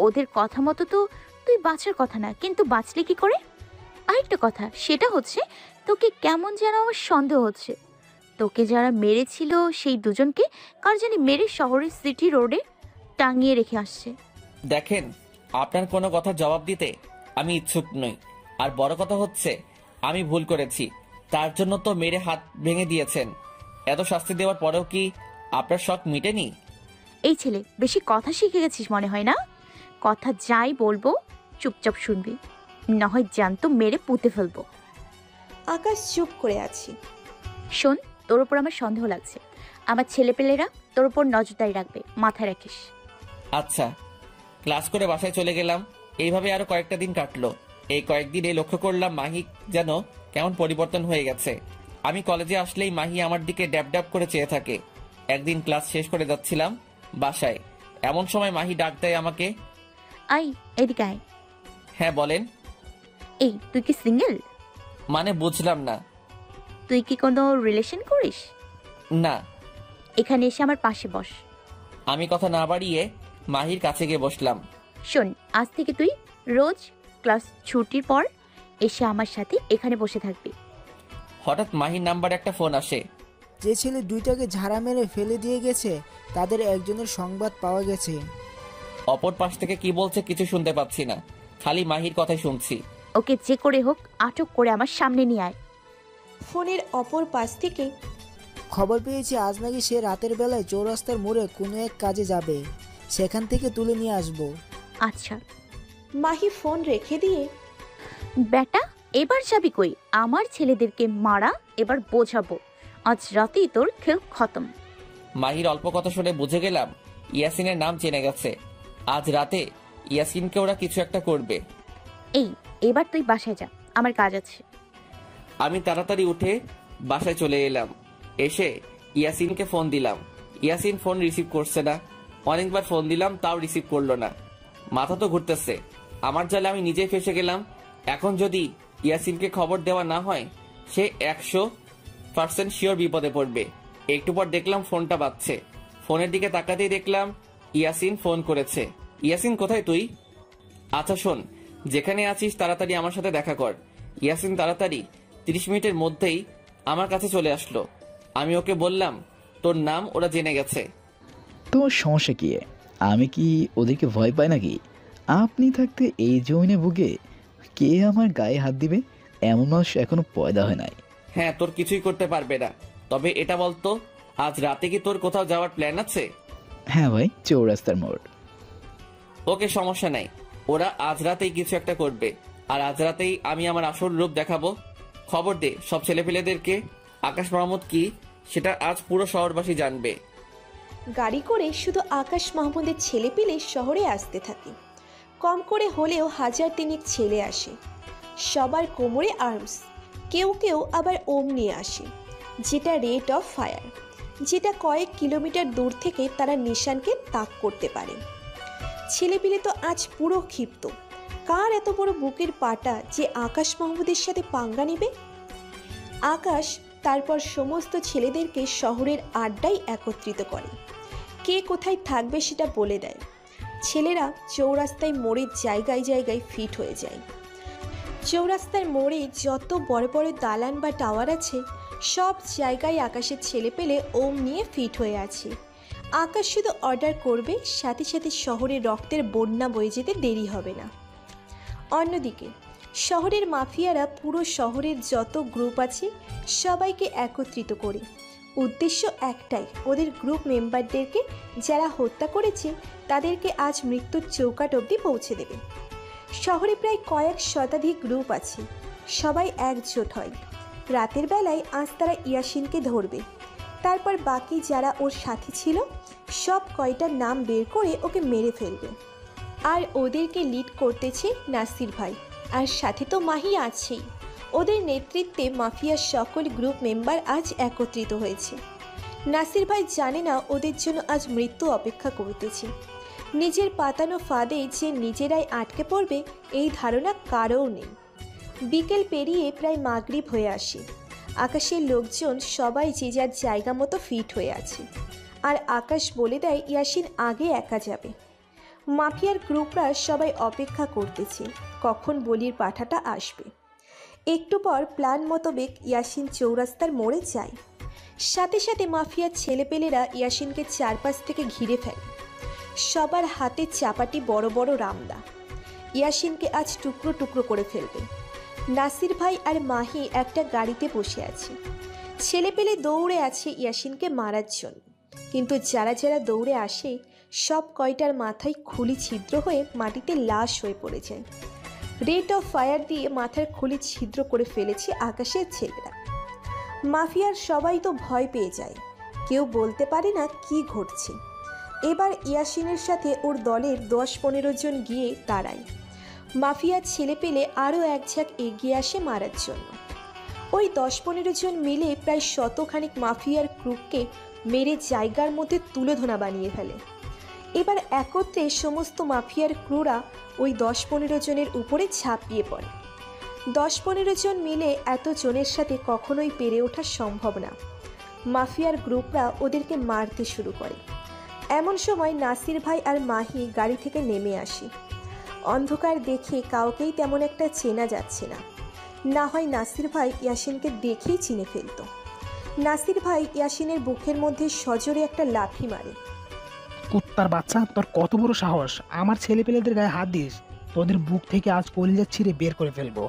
ওদের কথা মতো তো তুই বাঁচার কথা না, কিন্তু বাঁচলি কি করে? আরেকটা কথা, সেটা হচ্ছে তোকে কেমন যেন আমার সন্দেহ হচ্ছে। তোকে যারা মেরেছিল সেই দুজনকে কার জানি মেরে শহরের সিটি রোডে টাঙিয়ে রেখে আসছে। দেখেন, আপনার কোনো কথার জবাব দিতে আমি ইচ্ছুক নই। আর বড় কথা হচ্ছে আমি ভুল করেছি, তার জন্য তো মেরে হাত ভেঙে দিয়েছেন। এত শাস্তি দেওয়ার পরেও কি আপনার শখ মিটেনি? এই ছেলে, বেশি কথা শিখে গেছিস মনে হয় না? কথা যাই বলবো চুপচাপ শুনবি, না হয় জ্যান্ত মেরে পুঁতে ফেলবো। আকাশ চুপ করে আছে। শোন, তোর ওপর আমার সন্দেহ লাগছে। আমার ছেলেপেলেরা তোর ওপর নজরদারি রাখবে, মাথায় রাখিস। আচ্ছা। ক্লাস করে বাসায় চলে গেলাম। এইভাবে আরো কয়েকটা দিন কাটলো। এই কয়েকদিনে লক্ষ্য করলাম মাহি যেন কেমন পরিবর্তন হয়ে গেছে। আমি কলেজে আসলেই মাহি আমার দিকে ড্যাব ড্যাব করে চেয়ে থাকে। একদিন ক্লাস শেষ করে যাচ্ছিলাম বাসায়, এমন সময় মাহি ডাক দেয় আমাকে। আই, এদিকে আয়। হ্যাঁ বলেন। এই, তুই কি সিঙ্গেল? মানে বুঝলাম না। তুই কি কোনো রিলেশন করিস? না। এখানে এসে আমার পাশে বস। আমি কথা না বাড়িয়ে মাহির কাছে গিয়ে বসলাম। শোন, আজ থেকে তুই রোজ ক্লাস ছুটির পর এসে আমার সাথে এখানে বসে থাকবি। হঠাৎ মাহির নাম্বারে একটা ফোন আসে। যে ছেলে দুইটাকে ঝাড়া মেরে ফেলে দিয়ে গেছে তাদের একজনের সংবাদ পাওয়া গেছে। অপর পাশ থেকে কি বলছে কিছু শুনতে পাচ্ছি না, খালি মাহির কথাই শুনছি। ওকে যে করে হোক আটক করে আমার সামনে নিয়ে আয়। ফোনের অপর পাশ থেকে খবর পেয়েছি আজ নাকি সে রাতের বেলায় চৌরাস্তার মোড়ে কোনো এক কাজে যাবে, সেখান থেকে তুলে নিয়ে আসবো। আচ্ছা। মাহি ফোন রেখে দিয়ে, বেটা এবার যাবি কই? আমার ছেলেদেরকে মারা এবার বোঝাবো। আজ রাতেই তোর খেল খতম। মাহির অল্প কথা শুনে বুঝে গেলাম ইয়াসিনের নাম জেনে গেছে। আজ রাতে ইয়াসিনকে ওরা কিছু একটা করবে। এই, এবার তুই বাসায় যা, আমার কাজ আছে। আমি তাড়াতাড়ি উঠে বাসায় চলে এলাম। এসে ইয়াসিনকে ফোন দিলাম। ইয়াসিন ফোন রিসিভ করছে না। অনেকবার ফোন দিলাম, তাও রিসিভ করলো না। মাথা তো ঘুরতেছে। আমার জালে আমি নিজেই ফেসে গেলাম। এখন যদি ইয়াসিনকে খবর দেওয়া না হয়, সে 100% শিওর বিপদে পড়বে। একটু পর দেখলাম ফোনটা বাজছে। ফোনের দিকে তাকাতেই দেখলাম ইয়াসিন ফোন করেছে। ইয়াসিন, কোথায় তুই? আচ্ছা শোন, যেখানে আছিস তাড়াতাড়ি আমার সাথে দেখা কর। ইয়াসিন তাড়াতাড়ি 30 মিনিটের মধ্যেই আমার কাছে চলে আসলো। আমি ওকে বললাম তোর নাম ওরা জেনে গেছে। তোমার সমস্যা কি? আমি কি ওদেরকে ভয় পাই নাকি? আপনি থাকতে এই জমিনে বুকে কে আমার গায়ে হাত দিবে? এমন মানুষ এখনো পয়দা হয় নাই। হ্যাঁ, তোর কিছুই করতে পারবে না। তবে এটা বলতো, আজ রাতে কি তোর কোথাও যাওয়ার প্ল্যান আছে? হ্যাঁ ভাই, চৌরাস্তার মোড়। ওকে, সমস্যা নাই। ওরা আজ রাতেই কিছু একটা করবে, আর আজ রাতেই আমি আমার আসল রূপ দেখাবো। খবর দে সব ছেলেপেলেদেরকে আকাশ মাহমুদ কি সেটা আজ পুরো শহরবাসী জানবে। গাড়ি করে শুধু আকাশ মাহমুদের ছেলে পেলে শহরে আসতে থাকে। কম করে হলেও 1000 ছেলে আসে। সবার কোমরে আর্মস, কেউ কেউ আবার ওম নিয়ে আসে, যেটা রেট অফ ফায়ার, যেটা কয়েক কিলোমিটার দূর থেকে তারা নিশানকে তাক করতে পারে। ছেলেপিলে তো আজ পুরো ক্ষিপ্ত। কার এত বড় বুকের পাটা যে আকাশ মাহমুদের সাথে পাঙ্গা নেবে? আকাশ তারপর সমস্ত ছেলেদেরকে শহরের আড্ডায় একত্রিত করে। কে কোথায় থাকবে সেটা বলে দেয়। ছেলেরা চৌরাস্তায় মোড়ের জায়গায় জায়গায় ফিট হয়ে যায়। চৌরাস্তার মোড়ে যত বড় বড় দালান বা টাওয়ার আছে, সব জায়গায় আকাশের ছেলে পেলে ওম নিয়ে ফিট হয়ে আছে। আকাশ শুধু অর্ডার করবে, সাথে সাথে শহরে রক্তের বন্যা বয়ে যেতে দেরি হবে না। অন্যদিকে শহরের মাফিয়ারা পুরো শহরের যত গ্রুপ আছে সবাইকে একত্রিত করে। উদ্দেশ্য একটাই, ওদের গ্রুপ মেম্বারদেরকে যারা হত্যা করেছে তাদেরকে আজ মৃত্যুর চৌকাঠ অবধি পৌঁছে দেবে। শহরে প্রায় কয়েক শতাধিক গ্রুপ আছে, সবাই একজোট হয়। রাতের বেলায় আজ তারা ইয়াসিনকে ধরবে। তারপর বাকি যারা ওর সাথী ছিল সব কয়টার নাম বের করে ওকে মেরে ফেলবে। আর ওদেরকে লিড করতেছে নাসির ভাই, আর সাথে তো মাহি আছেই। ওদের নেতৃত্বে মাফিয়ার সকল গ্রুপ মেম্বার আজ একত্রিত হয়েছে। নাসির ভাই জানে না ওদের জন্য আজ মৃত্যু অপেক্ষা করতেছে। নিজের পাতানো ফাঁদে যে নিজেরাই আটকে পড়বে এই ধারণা কারও নেই। বিকেল পেরিয়ে প্রায় মাগরিব হয়ে আসে। আকাশের লোকজন সবাই যে যার জায়গা মতো ফিট হয়ে আছে, আর আকাশ বলে দেয় ইয়াসিন আগে একা যাবে। মাফিয়ার গ্রুপরা সবাই অপেক্ষা করতেছে কখন বলির পাঠাটা আসবে। একটু পর প্ল্যান মোতাবেক ইয়াসিন চৌরাস্তার মোড়ে যায়। সাথে সাথে মাফিয়ার ছেলেপেলেরা ইয়াসিনকে চারপাশ থেকে ঘিরে ফেলে। সবার হাতে চাপাটি বড় বড় রামদা। ইয়াসিনকে আজ টুকরো টুকরো করে ফেলবে। নাসির ভাই আর মাহি একটা গাড়িতে বসে আছে। ছেলেপেলে দৌড়ে আছে ইয়াসিনকে মারার জন্য, কিন্তু যারা যারা দৌড়ে আসে সব কয়টার মাথায় খুলি ছিদ্র হয়ে মাটিতে লাশ হয়ে পড়ে যায়। রেট অফ ফায়ার দিয়ে মাথার খুলি ছিদ্র করে ফেলেছে আকাশের ছেলেরা। মাফিয়ার সবাই তো ভয় পেয়ে যায়, কেউ বলতে পারে না কি ঘটছে। এবার ইয়াসিনের সাথে ওর দলের 10-15 জন গিয়ে দাঁড়ায়। মাফিয়ার ছেলে পেলে আরও এক ঝাঁক এগিয়ে আসে মারার জন্য। ওই 10-15 জন মিলে প্রায় 100 মাফিয়ার গ্রুপকে মেরে জায়গার মধ্যে তুলোধনা বানিয়ে ফেলে। এবার একত্রে সমস্ত মাফিয়ার ক্রুরা ওই 10-15 জনের উপরে ঝাঁপিয়ে পড়ে। 10-15 জন মিলে এত জনের সাথে কখনোই পেরে ওঠা সম্ভব না। মাফিয়ার গ্রুপরা ওদেরকে মারতে শুরু করে। এমন সময় নাসির ভাই আর মাহি গাড়ি থেকে নেমে আসে। অন্ধকার দেখে কাউকেই তেমন একটা চেনা যাচ্ছে না। না হয় নাসির ভাই ইয়াসিনকে দেখেই চিনে ফেলত। নাসির ভাই ইয়াসিনের বুকের মধ্যে সজোরে একটা লাথি মারে। কুত্তার বাচ্চা, তোর কত বড় সাহস আমার ছেলেপেলেদের গায়ে হাত দিস? তোদের বুক থেকে আজ কলিজা ছিঁড়ে বের করে ফেলবো।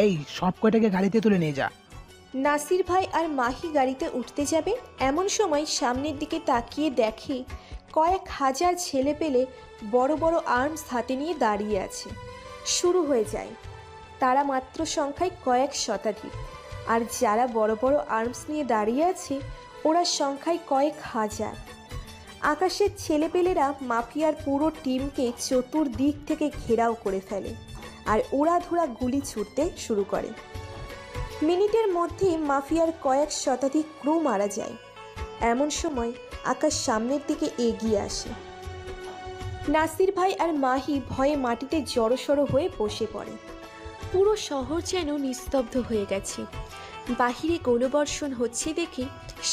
এই সব কয়টাকে গাড়িতে তুলে নিয়ে যা। নাসির ভাই আর মাহি গাড়িতে উঠতে যাবে, এমন সময় সামনের দিকে তাকিয়ে দেখে কয়েক হাজার ছেলে পেলে বড় বড় আর্মস হাতে নিয়ে দাঁড়িয়ে আছে। শুরু হয়ে যায়। তারা মাত্র সংখ্যায় কয়েক শতাধিক, আর যারা বড় বড় আর্মস নিয়ে দাঁড়িয়ে আছে ওরা সংখ্যায় কয়েক হাজার। আকাশের ছেলেপেলেরা মাফিয়ার পুরো টিমকে চতুর্দিক থেকে ঘেরাও করে ফেলে, আর ওড়াধুরা গুলি ছুটতে শুরু করে। মিনিটের মধ্যে মাফিয়ার কয়েক শতাধিক ক্রু মারা যায়। এমন সময় আকাশ সামনের দিকে এগিয়ে আসে। নাসির ভাই আর মাহি ভয়ে মাটিতে জড়সড় হয়ে বসে পড়ে। পুরো শহর যেন নিস্তব্ধ হয়ে গেছে। বাহিরে গোলবর্ষণ হচ্ছে দেখে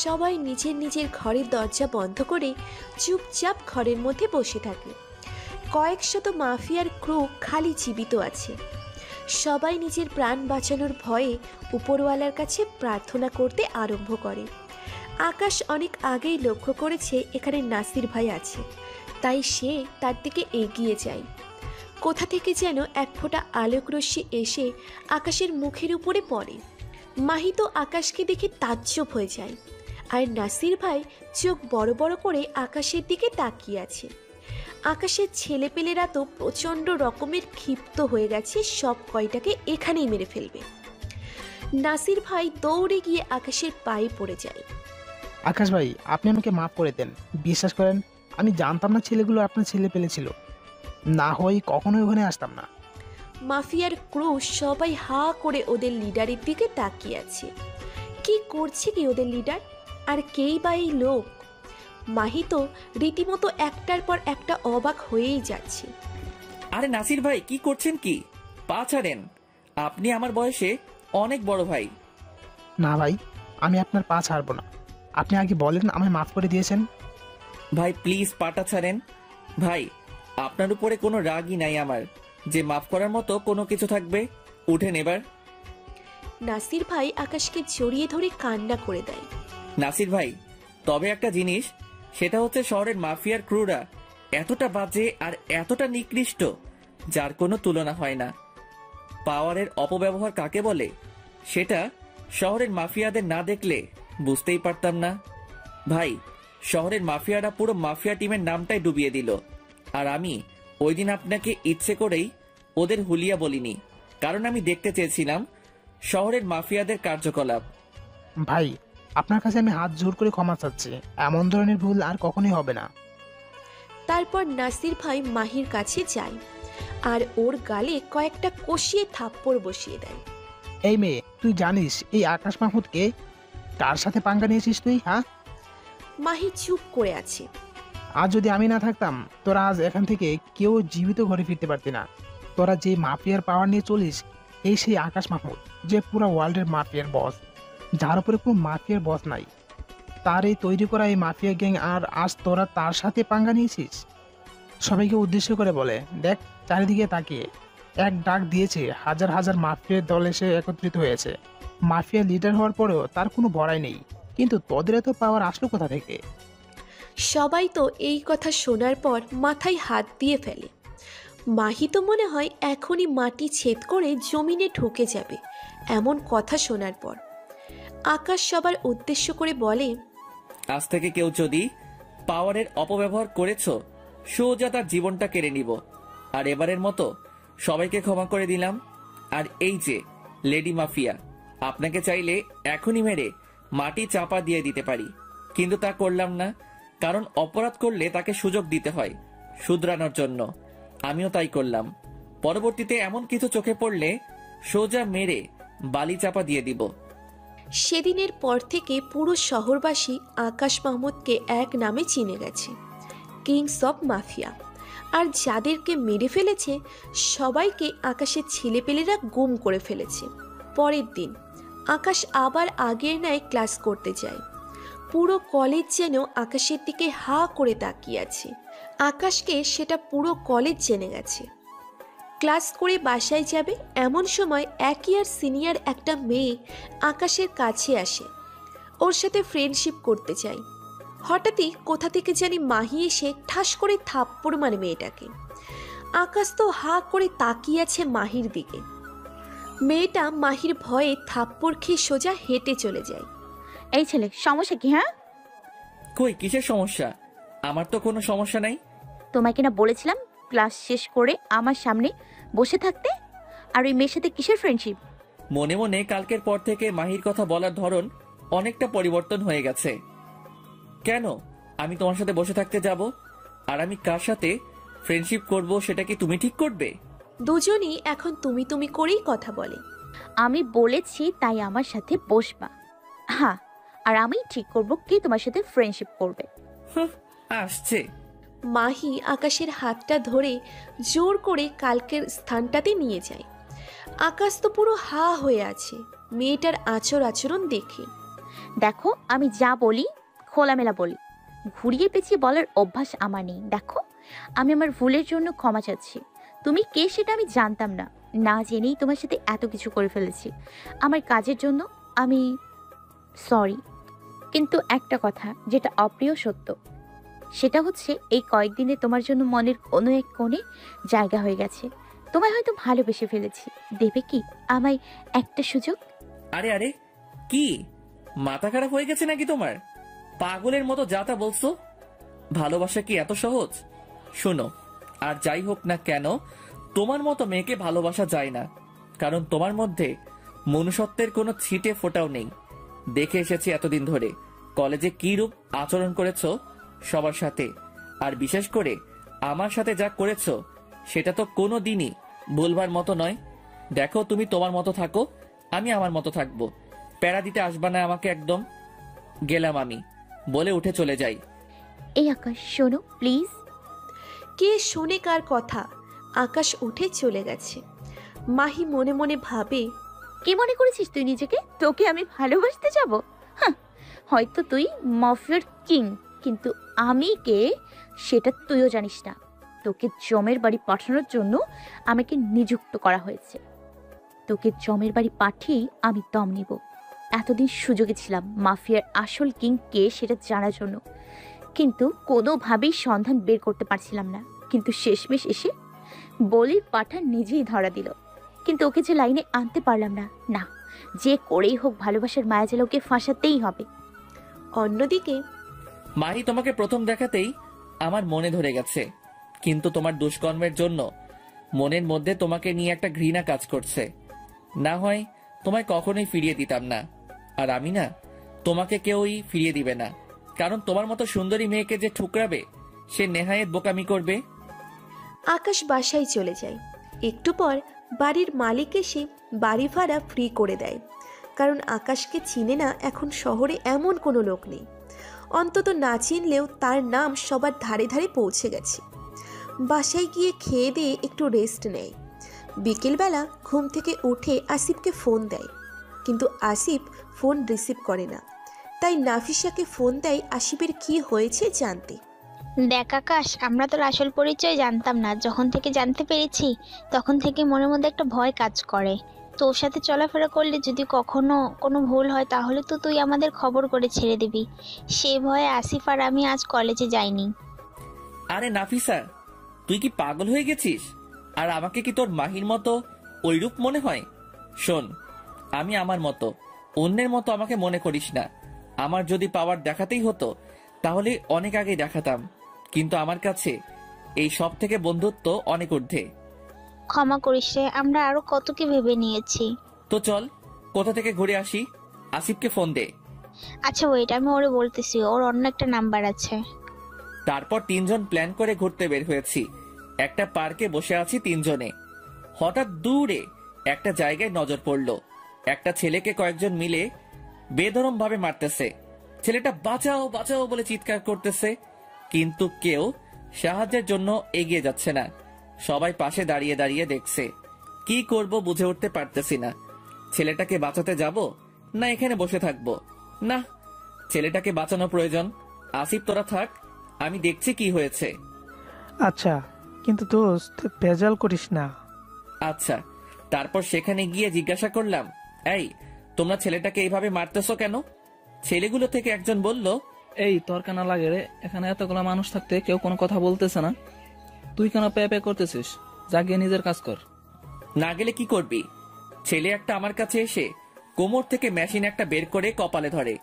সবাই নিজের নিজের ঘরের দরজা বন্ধ করে চুপচাপ ঘরের মধ্যে বসে থাকে। কয়েকশত মাফিয়ার ক্রু খালি জীবিত আছে। সবাই নিজের প্রাণ বাঁচানোর ভয়ে উপরওয়ালার কাছে প্রার্থনা করতে আরম্ভ করে। আকাশ অনেক আগেই লক্ষ্য করেছে এখানে নাসির ভাই আছে, তাই সে তার দিকে এগিয়ে যায়। কোথা থেকে যেন এক ফোঁটা আলোক রশ্মি এসে আকাশের মুখের উপরে পড়ে। মাহি তো আকাশকে দেখে তাজ্জব হয়ে যায়, আর নাসির ভাই চোখ বড় বড় করে আকাশের দিকে তাকিয়ে আছে। আকাশের ছেলেপেলেরা তো প্রচণ্ড রকমের ক্ষিপ্ত হয়ে গেছে, সব কয়টাকে এখানেই মেরে ফেলবে। নাসির ভাই দৌড়ে গিয়ে আকাশের পায়ে পড়ে যায়। আকাশ ভাই, আপনি আমাকে মাফ করে দেন। বিশ্বাস করেন, আমি জানতাম না ছেলেগুলো আপনার ছেলে পেলে ছিল, না হয় কখনোই ওখানে আসতাম না। মাফিয়ার ক্রু সবাই হা করে ওদের লিডারের দিকে তাকিয়ে আছে। কি করছে কি ওদের লিডার, আর কেই বা এই লোক? মাহি তো রীতিমতো একটার পর একটা অবাক হয়েই যাচ্ছে। আরে নাসির ভাই, কি করছেন কি? পা ছাড়েন, আপনি আমার বয়সে অনেক বড় ভাই। না ভাই, আমি আপনার পা ছাড়বো না। আপনি আগে বলেন আমায় মাফ করে দিয়েছেন। ভাই প্লিজ পাটা ছাড়েন। ভাই আপনার উপরে কোনো রাগই নাই আমার যে মাফ করার মতো কোনো কিছু থাকবে। উঠেন এবার। নাসির ভাই আকাশকে জড়িয়ে ধরে কান্না করে দেয়। নাসির ভাই, তবে একটা জিনিস, সেটা হচ্ছে শহরের মাফিয়ার ক্রুরা এতটা বাজে আর এতটা নিকৃষ্ট যার কোনো তুলনা হয় না। পাওয়ারের অপব্যবহার কাকে বলে সেটা শহরের মাফিয়াদের না দেখলে বুঝতেই পারতাম না। ভাই, শহরের মাফিয়ারা পুরো মাফিয়া টিমের নামটাই ডুবিয়ে দিল, আর আমি ওই দিন আপনাকে ইচ্ছে করেই ওদের হুলিয়া বলিনি, কারণ আমি দেখতে চেয়েছিলাম শহরের মাফিয়াদের কার্যকলাপ। ভাই, আপনার কাছে আমি হাত জোর করে ক্ষমা চাচ্ছি। এমন ধরনের ভুল আর কখনোই হবে না। তারপর নাসির ভাই মাহির কাছে যায় আর ওর গালে কয়েকটা কষিয়ে থাপ্পড় বসিয়ে দেয়। এই মেয়ে, তুই জানিস এই আকাশ মাহমুদকে? কার সাথে পাঙ্গা নিয়েছিস তুই? হ্যাঁ? মাহি চুপ করে আছে। আজ যদি আমি না থাকতাম, তোরা আজ এখান থেকে কেউ জীবিত ঘরে ফিরতে পারতি না। তোরা যে মাফিয়ার পাওয়ার নিয়ে চলিস, এই সেই আকাশ মাহমুদ, যে পুরো ওয়ার্ল্ডের মাফিয়ার বস, যার উপরে কোনো মাফিয়ার বস নাই। তার এই তৈরি করা এই মাফিয়া গ্যাং, আর আজ তোরা তার সাথে পাঙ্গা নিয়েছিস। সবাইকে উদ্দেশ্য করে বলে, দেখ চারিদিকে তাকিয়ে, এক ডাক দিয়েছে, হাজার হাজার মাফিয়ার দল এসে একত্রিত হয়েছে। মাফিয়া লিডার হওয়ার পরেও তার কোনো বড়াই নেই, কিন্তু তোদের এত পাওয়ার আসলো কোথা থেকে? সবাই তো এই কথা শোনার পর মাথায় হাত দিয়ে ফেলে। মাহি তো মনে হয় এখনই মাটি ছেদ করে জমিনে ঢুকে যাবে এমন কথা শোনার পর। আকাশ সবার উদ্দেশ্য করে বলে, আজ থেকে কেউ যদি পাওয়ারের অপব্যবহার করেছ, সোজা তার জীবনটা কেড়ে নিব। আর এবারের মতো সবাইকে ক্ষমা করে দিলাম। আর এই যে লেডি মাফিয়া, আপনাকে চাইলে এখনই মেরে মাটি চাপা দিয়ে দিতে পারি, কিন্তু তা করলাম না, কারণ অপরাধ করলে তাকে সুযোগ দিতে হয় শুধরানোর জন্য। আমিও তাই করলাম। পরবর্তীতে এমন কিছু চোখে পড়লে সোজা মেরে বালি চাপা দিয়ে দিব। সেদিনের পর থেকে পুরো শহরবাসী আকাশ মাহমুদকে এক নামে চিনে গেছে, কিংস অফ মাফিয়া। আর যাদেরকে মেরে ফেলেছে সবাইকে আকাশের ছেলেপেলেরা গুম করে ফেলেছে। পরের দিন আকাশ আবার আগের ন্যায় ক্লাস করতে যায়। পুরো কলেজ যেন আকাশের দিকে হা করে তাকিয়ে আছে। আকাশকে সেটা পুরো কলেজ জেনে গেছে। ক্লাস করে বাসায় যাবে এমন সময় এক ইয়ার সিনিয়র একটা মেয়ে আকাশের কাছে আসে, ওর সাথে ফ্রেন্ডশিপ করতে চায়। হঠাৎই কোথা থেকে জানি মাহি এসে ঠাস করে থাপ্পড় মারে মেয়েটাকে। আকাশ তো হা করে তাকিয়ে আছে মাহির দিকে। মেয়েটা মাহির ভয়ে থাপ্পড় খেয়ে সোজা হেঁটে চলে যায়। এই ছেলে, সমস্যা কি? হ্যাঁ, কই কিসের সমস্যা? আমার তো কোনো সমস্যা নাই। তোমাকে না বলেছিলাম ক্লাস শেষ করে আমার সামনে বসে থাকতে? আর ওই মেয়ের সাথে কিসের ফ্রেন্ডশিপ? মনে মনে কালকের পর থেকে মাহির কথা বলার ধরন অনেকটা পরিবর্তন হয়ে গেছে। কেন আমি তোমার সাথে বসে থাকতে যাব? আর আমি কার সাথে ফ্রেন্ডশিপ করব সেটা কি তুমি ঠিক করবে? দুজনই এখন তুমি তুমি করেই কথা বলে। আমি বলেছি তাই আমার সাথে বসবা। হ্যাঁ, আর আমি ঠিক করব কে তোমার সাথে ফ্রেন্ডশিপ করবে। আসছে। মাহি আকাশের হাতটা ধরে জোর করে কালকের স্থানটাতে নিয়ে যায়। আকাশ তো পুরো হা হয়ে আছে মেয়েটার আচরণ দেখে। দেখো, আমি যা বলি খোলামেলা বলি, ঘুরিয়ে পেঁচিয়ে বলার অভ্যাস আমার নেই। দেখো, আমি আমার ভুলের জন্য ক্ষমা চাচ্ছি। তুমি কে সেটা আমি জানতাম না, না জেনেই তোমার সাথে এত কিছু করে ফেলেছি। আমার কাজের জন্য আমি সরি। কিন্তু একটা কথা যেটা অপ্রিয় সত্য, সেটা হচ্ছে এই কয়েকদিনে তোমার জন্য মনের কোনো এক কোণে জায়গা হয়ে গেছে। তোমায় হয়তো ভালোবেসে ফেলেছি। দেবে কি আমায় একটা সুযোগ? আরে আরে, কি মাথা খারাপ হয়ে গেছে নাকি তোমার? পাগলের মতো যা তা বলছো। ভালোবাসা কি এত সহজ? শোনো, আর যাই হোক না কেন, তোমার মতো মেয়েকে ভালোবাসা যায় না, কারণ তোমার মধ্যে মনুষ্যত্বের কোনো ছিটে ফোঁটাও নেই। দেখে এসেছি এতদিন ধরে কলেজে কি রূপ আচরণ করেছো সবার সাথে, আর বিশেষ করে আমার সাথে যা করেছো সেটা তো কোনো দিনই বলবার মতো নয়। দেখো, তুমি তোমার মতো থাকো, আমি আমার মতো থাকবো। প্যারা দিতে আসবা না আমাকে একদম। গেলাম আমি, বলে উঠে চলে যাই। এই আকাশ শোনো প্লিজ। কে শোনে কার কথা? আকাশ উঠে চলে গেছে। মাহি মনে মনে ভাবে, কি মনে করেছিস তুই নিজেকে? তোকে আমি ভালোবাসতে যাব? হ্যাঁ, হয়তো তুই মাফিয়ার কিং, কিন্তু আমি কে সেটা তুইও জানিস না। তোকে জমের বাড়ি পাঠানোর জন্য আমাকে নিযুক্ত করা হয়েছে। তোকে জমের বাড়ি পাঠিয়েই আমি দম নিব। এতদিন সুযোগে ছিলাম মাফিয়ার আসল কিং কে সেটা জানার জন্য, কিন্তু কোনোভাবেই সন্ধান বের করতে পারছিলাম না। কিন্তু শেষমেশ এসে বলির পাঠা নিজেই ধরা দিল, কিন্তু ওকে যে লাইনে আনতে পারলাম না। না, যে করেই হোক ভালোবাসার মায়াজাল ওকে ফাঁসাতেই হবে। অন্যদিকে মাহি, তোমাকে প্রথম দেখাতেই আমার মনে ধরে গেছে, কিন্তু তোমার দুষ্কর্মের জন্য মনের মধ্যে তোমাকে নিয়ে একটা ঘৃণা কাজ করছে। না হয় তোমায় কখনোই ফিরিয়ে দিতাম না, আর আমি না, তোমাকে কেউই ফিরিয়ে দিবে না, কারণ তোমার মতো সুন্দরী মেয়েকে যে ঠুকরাবে সে নেহায়েত বোকামি করবে। আকাশ বাসায় চলে যায়। একটু পর বাড়ির মালিক এসে বাড়ি ভাড়া ফ্রি করে দেয়, কারণ আকাশকে চিনে না এখন শহরে এমন কোনো লোক নেই। অন্তত না চিনলেও তার নাম সবার ধারে ধারে পৌঁছে গেছে। বাসায় গিয়ে খেয়ে দিয়ে একটু রেস্ট নেয়। বিকেলবেলা ঘুম থেকে উঠে আসিফকে ফোন দেয়, কিন্তু আসিফ ফোন রিসিভ করে না। তাই নাফিসাকে ফোন দেয় আসিফের কি হয়েছে জানতে। দেখ আকাশ, আমরা তোর আসল পরিচয় জানতাম না। যখন থেকে জানতে পেরেছি তখন থেকে মনের মধ্যে একটা ভয় কাজ করে। তোর সাথে চলাফেরা করলে যদি কখনো কোনো ভুল হয় তাহলে তো তুই আমাদের খবর করে ছেড়ে দিবি। সেই ভয়ে আসিফ আর আমি আজ কলেজে যাইনি। আরে নাফিসা, তুই কি পাগল হয়ে গেছিস? আর আমাকে কি তোর মাহির মতো ওইরূপ মনে হয়? শোন, আমি আমার মতো, অন্যের মতো আমাকে মনে করিস না। আমার যদি পাওয়ার দেখাতেই হতো তাহলে অনেক আগেই দেখাতাম, কিন্তু আমার কাছে এই সব থেকে বন্ধুত্ব অনেক ঊর্ধ্বে। ক্ষমা করিস রে, আমরা আরো কত কি ভেবে নিয়েছি। তো চল কোথা থেকে ঘুরে আসি, আসিফকে ফোন দে। আচ্ছা ওয়েট, আমি ওরে বলতেছি, ওর অন্য একটা নাম্বার আছে। তারপর তিনজন প্ল্যান করে ঘুরতে বের হয়েছি। একটা পার্কে বসে আছি তিনজনে। হঠাৎ দূরে একটা জায়গায় নজর পড়লো। একটা ছেলেকে কয়েকজন মিলে বেধরম ভাবে মারতেছে। ছেলেটা বাঁচাও বাঁচাও বলে চিৎকার করতেছে, কিন্তু কেউ সাহায্যের জন্য এগিয়ে যাচ্ছে না। সবাই পাশে দাঁড়িয়ে দাঁড়িয়ে দেখছে। কি করব বুঝে উঠতে পারতেছি না। ছেলেটাকে বাঁচাতে যাব না এখানে বসে থাকবো? না, ছেলেটাকে বাঁচানো প্রয়োজন। আসিফ তোরা থাক, আমি দেখছি কি হয়েছে। আচ্ছা, কিন্তু দোস্ত ভেজাল করিস না। আচ্ছা। তারপর সেখানে গিয়ে জিজ্ঞাসা করলাম, এই তোমরা ছেলেটাকে এইভাবে মারতেছো কেন? ছেলেগুলো থেকে একজন বলল, এই তোর কেন লাগে রে? এখানে এতগুলো মানুষ থাকতে কেউ কোনো কথা বলতেছে না, তুই কেন পে পে করতেছিস? যা গিয়ে নিজের কাজ কর। না গেলে কি করবি? ছেলে একটা আমার কাছে এসে কোমর থেকে মেশিন একটা বের করে কপালে ধরে।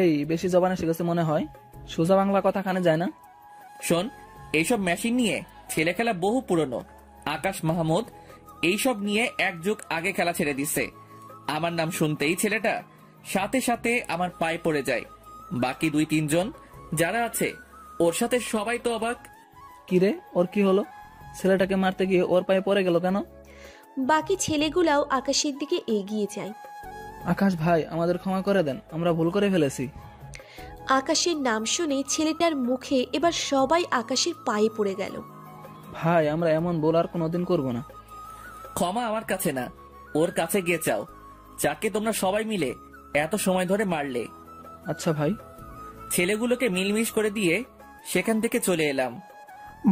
এই বেশি জবানে শিখেছে মনে হয়, সোজা বাংলা কথা কানে যায় না। শোন, এইসব মেশিন নিয়ে ছেলে খেলা বহু পুরনো। আকাশ মাহমুদ এইসব নিয়ে এক যুগ আগে খেলা ছেড়ে দিছে। আমার নাম শুনতেই ছেলেটা সাথে সাথে আমার পায়ে পড়ে যায়। বাকি দুই তিনজন যারা আছে ওর সাথে সবাই তো অবাক। কি রে, ওর কি হলো? ছেলেটাকে মারতে গিয়ে ওর পায়ে পড়ে গেল কেন? বাকি ছেলেগুলাও আকাশের দিকে এগিয়ে যায়। আকাশ ভাই, আমাদের ক্ষমা করে দেন, আমরা ভুল করে ফেলেছি। আকাশের নাম শুনে ছেলেটার মুখে এবার সবাই আকাশের পায়ে পড়ে গেল। ভাই, আমরা এমন ভুল আর কোনোদিন করবো না। ক্ষমা আমার কাছে না, ওর কাছে গিয়ে চাও, যাকে তোমরা সবাই মিলে এত সময় ধরে মারলে। আচ্ছা ভাই। ছেলেগুলোকে মিলমিশ করে দিয়ে সেখান থেকে চলে এলাম।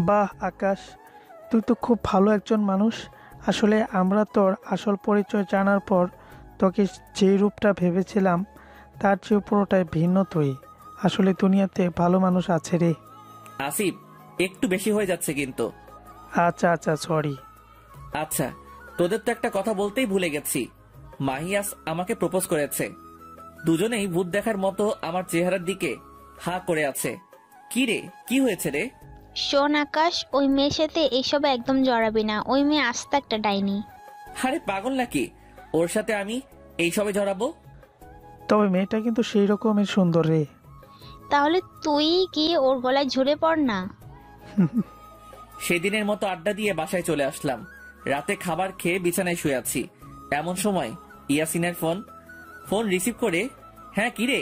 বাহ আকাশ, তুই তো খুব ভালো একজন মানুষ। আসলে আমরা তোর আসল পরিচয় জানার পর তোকে যে রূপটা ভেবেছিলাম তার চেয়ে পুরোটাই ভিন্ন তুই। আসলে দুনিয়াতে ভালো মানুষ আছে রে। আসিফ, একটু বেশি হয়ে যাচ্ছে কিন্তু। আচ্ছা আচ্ছা, সরি। আচ্ছা, তোদের তো একটা কথা বলতেই ভুলে গেছি। মাহিয়াস আমাকে প্রপোজ করেছে। দুজনেই ভূত দেখার মতো আমার চেহারার দিকে হা করে আছে। কি রে, কি হয়েছে রে? শোন আকাশ, ওই মেয়ের সাথে এইসব একদম জড়াবি না। ওই মেয়ে আস্তে একটা ডাইনি। আরে পাগল নাকি, ওর সাথে আমি এইসবে জড়াবো? তবে মেয়েটা কিন্তু সেই রকমের সুন্দর রে। তাহলে তুই গিয়ে ওর গলায় ঝুলে পড় না। সেদিনের মতো আড্ডা দিয়ে বাসায় চলে আসলাম। রাতে খাবার খেয়ে বিছানায় শুয়ে আছি। এমন সময় ইয়াসিনের ফোন রিসিভ করে, হ্যাঁ কি রে?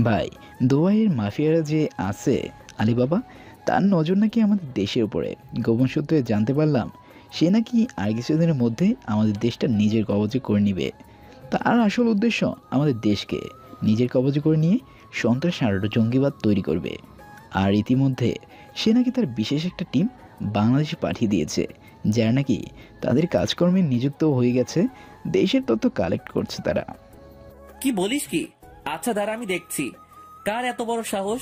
ভাই, দুবাইয়ের মাফিয়ারা যে আছে আলিবাবা, তার নজর নাকি আমাদের দেশের উপরে। গোপন সূত্রে জানতে পারলাম সে নাকি আর কিছুদিনের মধ্যে আমাদের দেশটা নিজের কবজে করে নিবে। তার আসল উদ্দেশ্য আমাদের দেশকে নিজের কবজে করে নিয়ে সন্ত্রাস আর জঙ্গিবাদ তৈরি করবে। আর ইতিমধ্যে সে নাকি তার বিশেষ একটা টিম বাংলাদেশে পাঠিয়ে দিয়েছে, যারা নাকি তাদের কাজকর্মে নিযুক্ত হয়ে গেছে। দেশের তথ্য কালেক্ট করছে তারা। কি বলিস কি? আচ্ছা দাঁড়া, আমি দেখছি কার এত বড় সাহস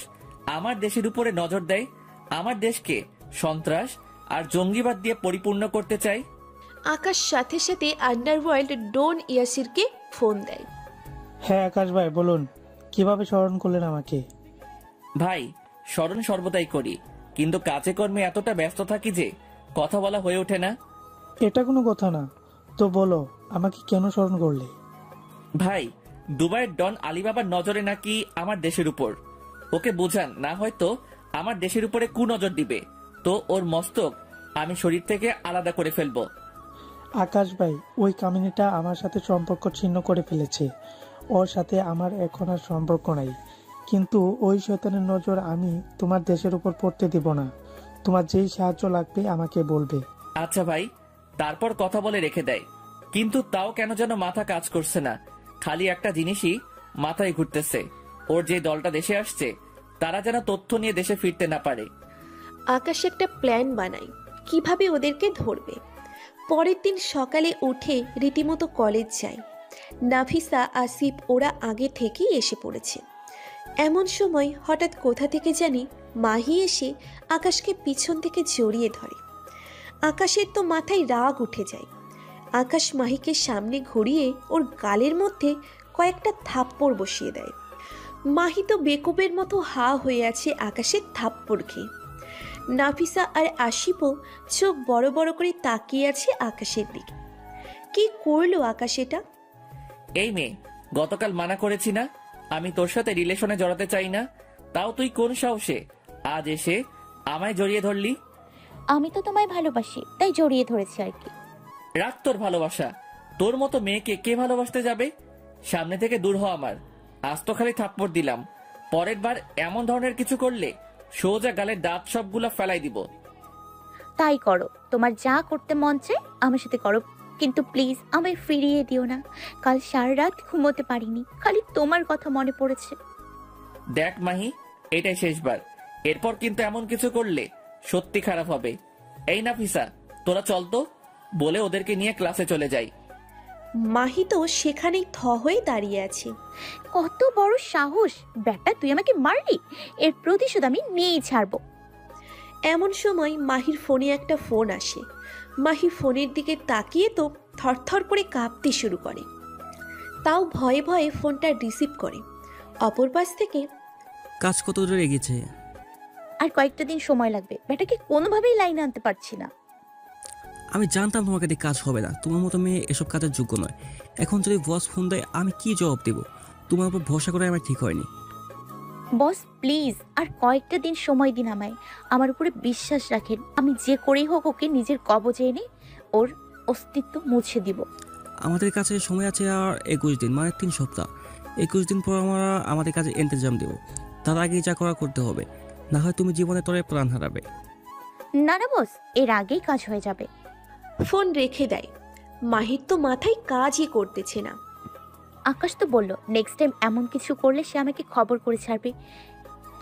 আমার দেশের উপরে নজর দেয়, আমার দেশকে সন্ত্রাস আর জঙ্গিবাদ দিয়ে পরিপূর্ণ করতে চাই। আকাশ সাথে সাথে আন্ডারওয়ার্ল্ড ডন ইয়াসিরকে ফোন দেয়। হ্যাঁ আকাশ ভাই, বলুন, কিভাবে স্মরণ করলেন আমাকে? ভাই, স্মরণ সর্বদাই করি, কিন্তু কাজে কর্মে এতটা ব্যস্ত থাকি যে কথা বলা হয়ে ওঠে না। এটা কোনো কথা না, তো বলো আমাকে কেন স্মরণ করলে? ভাই, দুবাইয়ের ডন আলিবাবার নজরে নাকি আমার দেশের উপর। ওকে বোঝান, না হয়তো আমার দেশের উপরে কুনজর দিবে, তো ওর মস্তক আমি শরীর থেকে আলাদা করে ফেলবো। আকাশ ভাই, ওই কামিনীটা আমার সাথে সম্পর্ক ছিন্ন করে ফেলেছে। ওর সাথে আমার এখন আর সম্পর্ক নাই। কিন্তু ওই শয়তানের নজর আমি তোমার দেশের উপর পড়তে দিব না। তোমার যেই সাহায্য লাগবে আমাকে বলবে। আচ্ছা ভাই, তারপর কথা বলে রেখে দেয়, কিন্তু তাও কেন যেন মাথা কাজ করছে না। খালি একটা জিনিসই মাথায় ঘুরতেছে, ওর যে দলটা দেশে আসছে তারা যেন তথ্য নিয়ে দেশে ফিরতে না পারে। আকাশ একটা প্ল্যান বানায় কিভাবে ওদেরকে ধরবে। পরের দিন সকালে উঠে রীতিমতো কলেজ যায়। নাফিসা, আসিফ ওরা আগে থেকেই এসে পড়েছে। এমন সময় হঠাৎ কোথা থেকে জানি মাহি এসে আকাশকে পিছন থেকে জড়িয়ে ধরে। আকাশের তো মাথায় রাগ উঠে যায়। আকাশ মাহিকে সামনে ঘুরিয়ে ওর গালের মধ্যে কয়েকটা থাপ্পড় বসিয়ে দেয়। মাহি তো বেকুবের মতো হা হয়ে আছে আকাশের থাপ্পড় খেয়ে। নাফিসা আর আসিফও চোখ বড় বড় করে তাকিয়ে আছে আকাশের দিকে। কি করলো আকাশ এটা? এই মেয়ে, গতকাল মানা করেছি না আমি তোর সাথে রিলেশনে জড়াতে চাই না, তাও তুই কোন সাহসে আজ এসে আমায় জড়িয়ে ধরলি? আমি তো তোমায় ভালোবাসি, তাই জড়িয়ে ধরেছি আর কি। রাখ তোর ভালোবাসা, তোর মতো মেয়েকে কে ভালোবাসতে যাবে? সামনে থেকে দূর হ আমার। আজ তো খালি থাপ্পড় দিলাম, পরের বার এমন ধরনের কিছু করলে সোজা গালের দাঁত সবগুলা ফেলাই দিব। তাই করো, তোমার যা করতে মন চায় আমার সাথে করো, কিন্তু প্লিজ আমায় ফিরিয়ে দিও না। কাল সারা রাত ঘুমোতে পারিনি, খালি তোমার কথা মনে পড়েছে। দেখ মাহি, এটাই শেষবার, এরপর কিন্তু এমন কিছু করলে সত্যি খারাপ হবে। এই নাফিসা, তোরা চল তো, বলে ওদেরকে নিয়ে ক্লাসে চলে যাই। মাহি তো সেখানেই থ হয়ে দাঁড়িয়ে আছে। কত বড় সাহস বেটা, তুই আমাকে মারলি, এর প্রতিশোধ আমি নিয়েই ছাড়বো। এমন সময় মাহির ফোনে একটা ফোন আসে। মাহি ফোনের দিকে তাকিয়ে তো থরথর করে কাঁপতে শুরু করে। তাও ভয়ে ভয়ে ফোনটা রিসিভ করে। অপর পাশ থেকে, কাজ কত দূর এগিয়েছে? আর কয়েকটা দিন সময় লাগবে, বেটাকে কোনোভাবেই লাইনে আনতে পারছি না। আমি জানতাম তোমাকে দিয়ে কাজ হবে না, তোমার মতো মেয়ে এসব কাজের যোগ্য নয়। এখন যদি বস ফোন দেয় আমি কি জবাব দেব? তোমার উপর ভরসা করে আমার ঠিক হয়নি। বস প্লিজ আর কয়েকটা দিন সময় দিন আমায়, আমার উপরে বিশ্বাস রাখেন। আমি যে করেই হোক ওকে নিজের কবজে এনে ওর অস্তিত্ব মুছে দিব। আমাদের কাছে সময় আছে আর 21 দিন, মানে 3 সপ্তাহ। 21 দিন পর আমরা আমাদের কাছে ইন্তজাম দেব। তার আগে যা করা করতে হবে, না হয় তুমি জীবনে তরে প্রাণ হারাবে। না না বস, এর আগেই কাজ হয়ে যাবে। ফোন রেখে দেয়। মাহির তো মাথায় কাজই করতেছে না। আকাশ তো বলল নেক্সট টাইম এমন কিছু করলে সে আমাকে খবর করে ছাড়বে।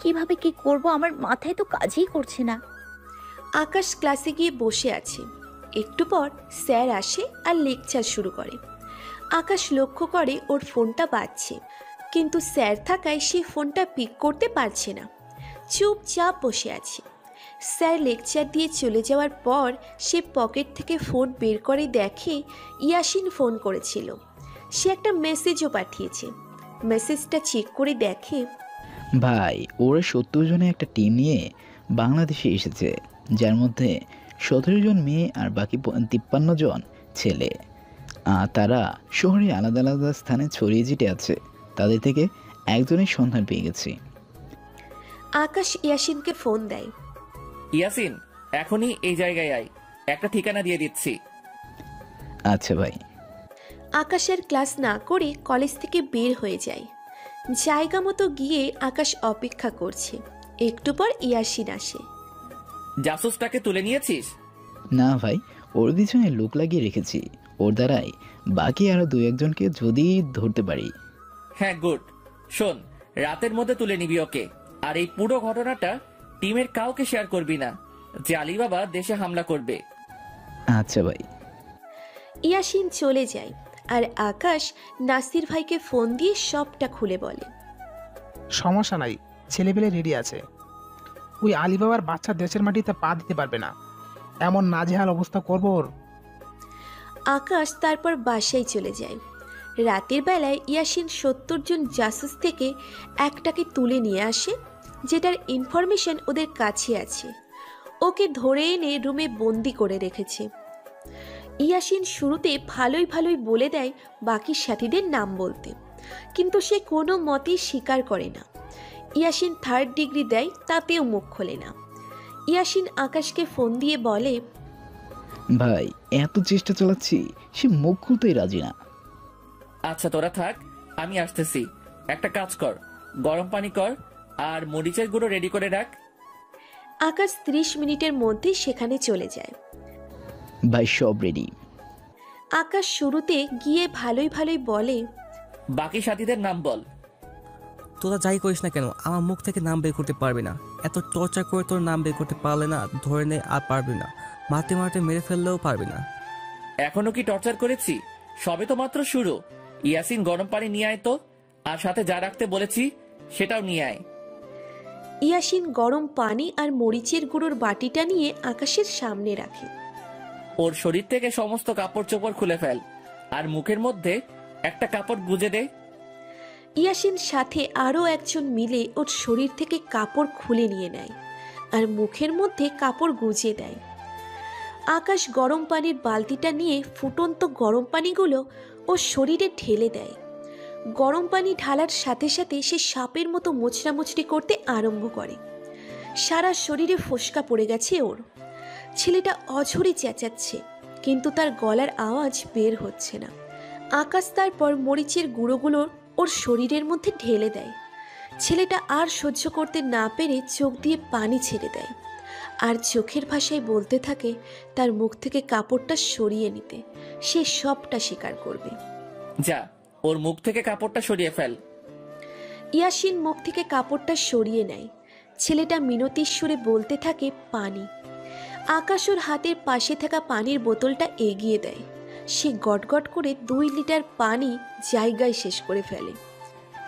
কিভাবে কি করব আমার মাথায় তো কাজই করছে না। আকাশ ক্লাসে গিয়ে বসে আছে। একটু পর স্যার আসে আর লেকচার শুরু করে। আকাশ লক্ষ্য করে ওর ফোনটা বাজছে, কিন্তু স্যার থাকায় সে ফোনটা পিক করতে পারছে না। চুপচাপ বসে আছে। স্যার লেকচার দিয়ে চলে যাওয়ার পর সে পকেট থেকে ফোন বের করে দেখে ইয়াসিন ফোন করেছিল। সে একটা মেসেজও পাঠিয়েছে। মেসেজটা চেক করে দেখে, ভাই ওরা 70 জনের একটা টিম নিয়ে বাংলাদেশে এসেছে, যার মধ্যে 17 জন মেয়ে আর বাকি 53 জন ছেলে। তারা শহরে আলাদা আলাদা স্থানে ছড়িয়ে ছিটে আছে। তাদের থেকে একজনের সন্ধান পেয়ে গেছি। আকাশ ইয়াসিনকে ফোন দেয়। ইয়াসিন, এখনই এই জায়গায় আয়, একটা ঠিকানা দিয়ে দিচ্ছি। আচ্ছা ভাই। আকাশের ক্লাস না করে কলেজ থেকে বের হয়ে যায়। জায়গা মতো গিয়ে আকাশ অপেক্ষা করছে। একটু পর ইয়াসিন আসে। জাসুসটাকে তুলে নিয়েছিস? না ভাই, ওর পিছনে লোক লাগিয়ে রেখেছি। ওর দ্বারাই বাকি আরো 2-1জনকে যদি ধরতে পারি। হ্যাঁ, গুড। শোন, রাতের মধ্যে তুলে নিবি ওকে। আর এই পুরো ঘটনাটা টিমের কাউকে শেয়ার করবি না যে আলিবাবা দেশে হামলা করবে। আচ্ছা ভাই। ইয়াসিন চলে যায় আর আকাশ নাসির ভাইকে ফোন দিয়ে সবটা খুলে বলে। সমস্যা নাই, ছেলেপেলে রেডি আছে। ওই আলিবাবার বাচ্চা দেশের মাটিতে পা দিতে পারবে না। এমন নাজেহাল অবস্থা করবো ওর। আকাশ তারপর বাসায় চলে যায়। রাতের বেলায় ইয়াসিন 70 জন জাসুস থেকে একটাকে তুলে নিয়ে আসে, যেটার ইনফরমেশন ওদের কাছে আছে। ওকে ধরে এনে রুমে বন্দি করে রেখেছে। ইয়াসিন শুরুতে ভালোই ভালোই বলে দেয় বাকি সাথীদের নাম বলতে, কিন্তু সে কোনো মতেই স্বীকার করে না। ইয়াসিন 3rd ডিগ্রি দেয়, তাতেও মুখ খোলে না। ইয়াসিন আকাশকে ফোন দিয়ে বলে, ভাই এত চেষ্টা চালাচ্ছি, সে মুখ খুলতেই রাজি না। আচ্ছা তোরা থাক, আমি আসতেছি। একটা কাজ কর, গরম পানি কর আর মরিচের গুঁড়ো রেডি করে রাখ। আকাশ 30 মিনিটের মধ্যে সেখানে চলে যায়। ভাই সব রেডি। আকাশ শুরুতে গিয়ে ভালোই ভালোই বলে, বাকি সাথীদের নাম বল। তোরা যাই করিস না কেন আমার মুখ থেকে নাম বের করতে পারবি না। এত টর্চার করে তোর নাম বের করতে পারলে না, ধরে নে আর পারবি না। মারতে মারতে মেরে ফেললেও পারবি না। এখনো কি টর্চার করেছি? সবে তো মাত্র শুরু। ইয়াসিন, গরম পানি নিয়ে আয় তো, আর সাথে যা রাখতে বলেছি সেটাও নিয়ে আয়। ইয়াসিন গরম পানি আর মরিচের গুঁড়োর বাটিটা নিয়ে আকাশের সামনে রাখে। ওর শরীর থেকে সমস্ত কাপড় চোপড় খুলে ফেল আর মুখের মধ্যে একটা কাপড় গুজে দে। ইয়াসিন সাথে আরও একজন মিলে ওর শরীর থেকে কাপড় খুলে নিয়ে নেয় আর মুখের মধ্যে কাপড় গুজে দেয়। আকাশ গরম পানির বালতিটা নিয়ে ফুটন্ত গরম পানিগুলো ওর শরীরে ঢেলে দেয়। গরম পানি ঢালার সাথে সাথে সে সাপের মতো মোচড়ামুচড়ি করতে আরম্ভ করে। সারা শরীরে ফোসকা পড়ে গেছে ওর। ছেলেটা অঝরে চেঁচাচ্ছে, কিন্তু তার গলার আওয়াজ বের হচ্ছে না। আকাশ তারপর মরিচের গুঁড়োগুলো ওর শরীরের মধ্যে ঢেলে দেয়। ছেলেটা আর সহ্য করতে না পেরে চোখ দিয়ে পানি ছেড়ে দেয় আর চোখের ভাষায় বলতে থাকে তার মুখ থেকে কাপড়টা সরিয়ে নিতে। সে সবটা স্বীকার করবে। যা, ওর মুখ থেকে কাপড়টা সরিয়ে ফেল। ইয়াসিন মুখ থেকে কাপড়টা সরিয়ে নেয়। ছেলেটা মিনতির সুরে বলতে থাকে পানি। আকাশ ওর হাতের পাশে থাকা পানির বোতলটা এগিয়ে দেয়। সে গটগট করে 2 লিটার পানি জায়গায় শেষ করে ফেলে।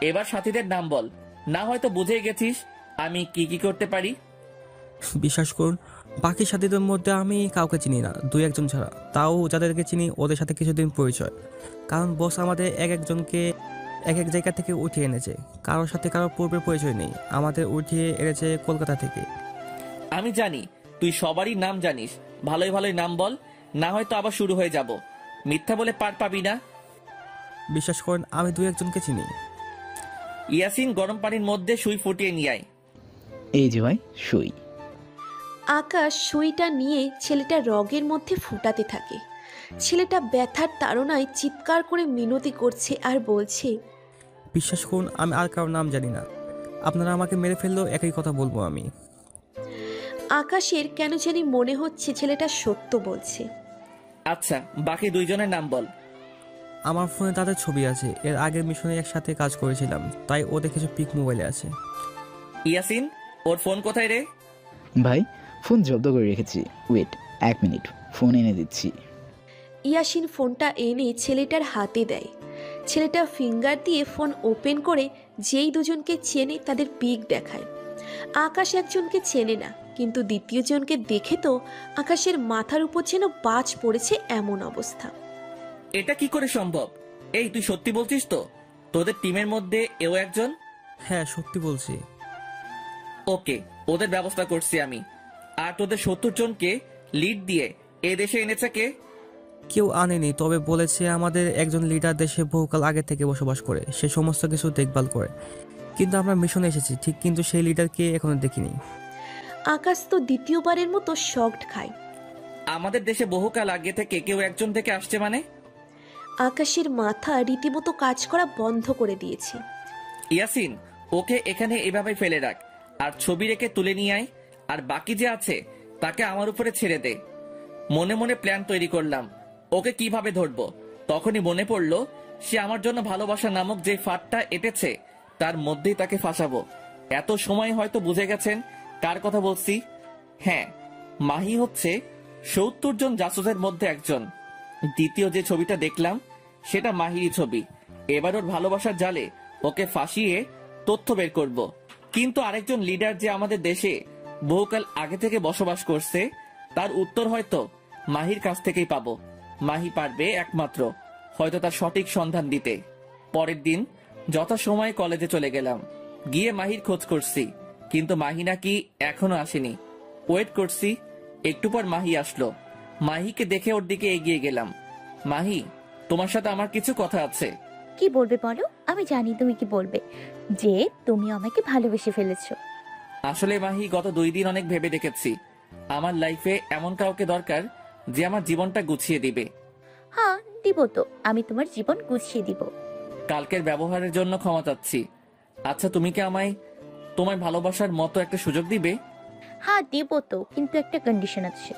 এবার সাথীদের নাম বল, না হয়তো বুঝে গেছিস আমি কি কি করতে পারি। বিশ্বাস করুন, বাকি সাথীদের মধ্যে আমি কাউকে চিনি না, 2-1জন ছাড়া। তাও যাদেরকে চিনি ওদের সাথে কিছুদিন পরিচয়, কারণ বস আমাদের এক-একজনকে এক এক জায়গা থেকে উঠিয়ে এনেছে। কারোর সাথে কারোর পূর্বের পরিচয় নেই, আমাদের উঠিয়ে এনেছে কলকাতা থেকে। আমি জানি তুই সবারই নাম জানিস, ভালোই ভালোই নাম বল, না হয়তো আবার শুরু হয়ে যাব। মিথ্যা বলে পার পাবি না। বিশ্বাস করেন, আমি 2-1জনকে চিনি। ইয়াসিন, গরম পানির মধ্যে সুই ফুটিয়ে নিয়ে আয়। এই যে ভাই সুই। আকাশ সুইটা নিয়ে ছেলেটা রগের মধ্যে ফুটাতে থাকে। ছেলেটা ব্যথার তাড়নায় চিৎকার করে মিনতি করছে আর বলছে, বিশ্বাস করুন আমি আর কারোর নাম জানি না, আপনারা আমাকে মেরে ফেললেও একই কথা বলবো আমি। আকাশের কেন জানি মনে হচ্ছে ছেলেটা সত্য বলছে। আচ্ছা, বাকি দুইজনের নাম বল। আমার ফোনে তাদের ছবি আছে, এর আগের মিশনে একসাথে কাজ করেছিলাম, তাই ওদের কিছু পিক মোবাইলে আছে। ইয়াসিন, ওর ফোন কোথায় রে? ভাই ফোন জব্দ করে রেখেছি, ওয়েট 1 মিনিট, ফোন এনে দিচ্ছি। ইয়াসিন ফোনটা এনে ছেলেটার হাতে দেয়। ছেলেটা ফিঙ্গার দিয়ে ফোন ওপেন করে যেই দুজনকে চেনে তাদের পিক দেখায়। আকাশ একজনকে চেনে না, কিন্তু দ্বিতীয় জনকে দেখে তো আকাশের মাথার উপর যেন বাজ পড়েছে এমন অবস্থা। এটা কি করে সম্ভব? এই তুই সত্যি বলছিস তো তোদের টিমের মধ্যে এও একজন? হ্যাঁ সত্যি বলছি। ওকে, ওদের ব্যবস্থা করছি আমি। আর তোদের 70 জনকে লিড দিয়ে এ দেশে এনেছে কে? কেউ আনেনি, তবে বলেছে আমাদের একজন লিডার দেশে বহুকাল আগে থেকে বসবাস করে, সে সমস্ত কিছু দেখভাল করে। কিন্তু আমরা মিশনে এসেছি ঠিক, কিন্তু সেই লিডারকে এখনো দেখিনি। আকাশ তো দ্বিতীয়বারের মতো শকড খায়। আমাদের দেশে বহুকাল আগে থেকে কেউ একজন থেকে আসছে মানে? আকাশের মাথা রীতিমতো কাজ করা বন্ধ করে দিয়েছে। ইয়াসিন, ওকে এখানে এভাবে ফেলে রাখ, আর ছবি রেখে তুলে নিয়ে আয়। আর বাকি যে আছে তাকে আমার উপরে ছেড়ে দে। মনে মনে প্ল্যান তৈরি করলাম ওকে কিভাবে ধরবো। তখনই মনে পড়লো সে আমার জন্য ভালোবাসা নামক যে ফাঁদটা এঁটেছে তার মধ্যেই তাকে ফাঁসাবো। এত সময় হয়তো বুঝে গেছেন কার কথা বলছি। হ্যাঁ, মাহি হচ্ছে 70 জন জাসুসের মধ্যে একজন। দ্বিতীয় যে ছবিটা দেখলাম সেটা মাহিরই ছবি। এবার ওর ভালোবাসার জালে ওকে ফাঁসিয়ে তথ্য বের করব। কিন্তু আরেকজন লিডার যে আমাদের দেশে বহুকাল আগে থেকে বসবাস করছে তার উত্তর হয়তো মাহির কাছ থেকেই পাবো। মাহি পারবে একমাত্র হয়তো তার সঠিক সন্ধান দিতে। পরের দিন যথাসময়ে কলেজে চলে গেলাম। গিয়ে মাহির খোঁজ করছি, কিন্তু মাহি নাকি এখনো আসেনি। ওয়েট করছি, একটু পর মাহি আসলো। মাহিকে দেখে ওর দিকে এগিয়ে গেলাম। মাহি, তোমার সাথে আমার কিছু কথা আছে। কি বলবে বলো? আমি জানি তুমি কি বলবে, যে তুমি আমাকে ভালোবেসে ফেলেছো। আসলে মাহি, গত 2 দিন অনেক ভেবে দেখেছি আমার লাইফে এমন কাউকে দরকার যে আমার জীবনটা গুছিয়ে দিবে। হ্যাঁ দিব তো, আমি তোমার জীবন গুছিয়ে দিব। কালকের ব্যবহারের জন্য ক্ষমা চাচ্ছি। আচ্ছা, তুমি কি আমায় তোমার ভালোবাসার মতো একটা সুযোগ দিবে? হ্যাঁ দিব তো, কিন্তু একটা কন্ডিশন আছে।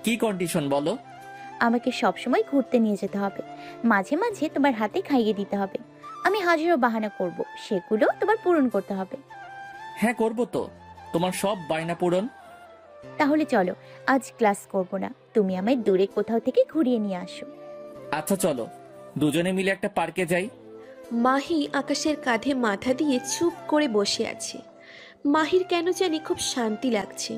কি কন্ডিশন বলো? আমাকে সবসময় ঘুরতে নিয়ে যেতে হবে, মাঝে মাঝে তোমার হাতে খাইয়ে দিতে হবে। আমি হাজারো বাহানা করব, সেগুলো তোমার পূরণ করতে হবে। হ্যাঁ করব তো, তোমার সব বায়না পূরণ। তাহলে চলো, আজ ক্লাস করব না, তুমি আমায় দূরে কোথাও থেকে ঘুরিয়ে নিয়ে আসো। আচ্ছা চলো, দুজনে মিলে একটা পার্কে যাই। মাহি আকাশের কাঁধে মাথা দিয়ে চুপ করে বসে আছে। মাহির কেন জানি খুব শান্তি লাগছে।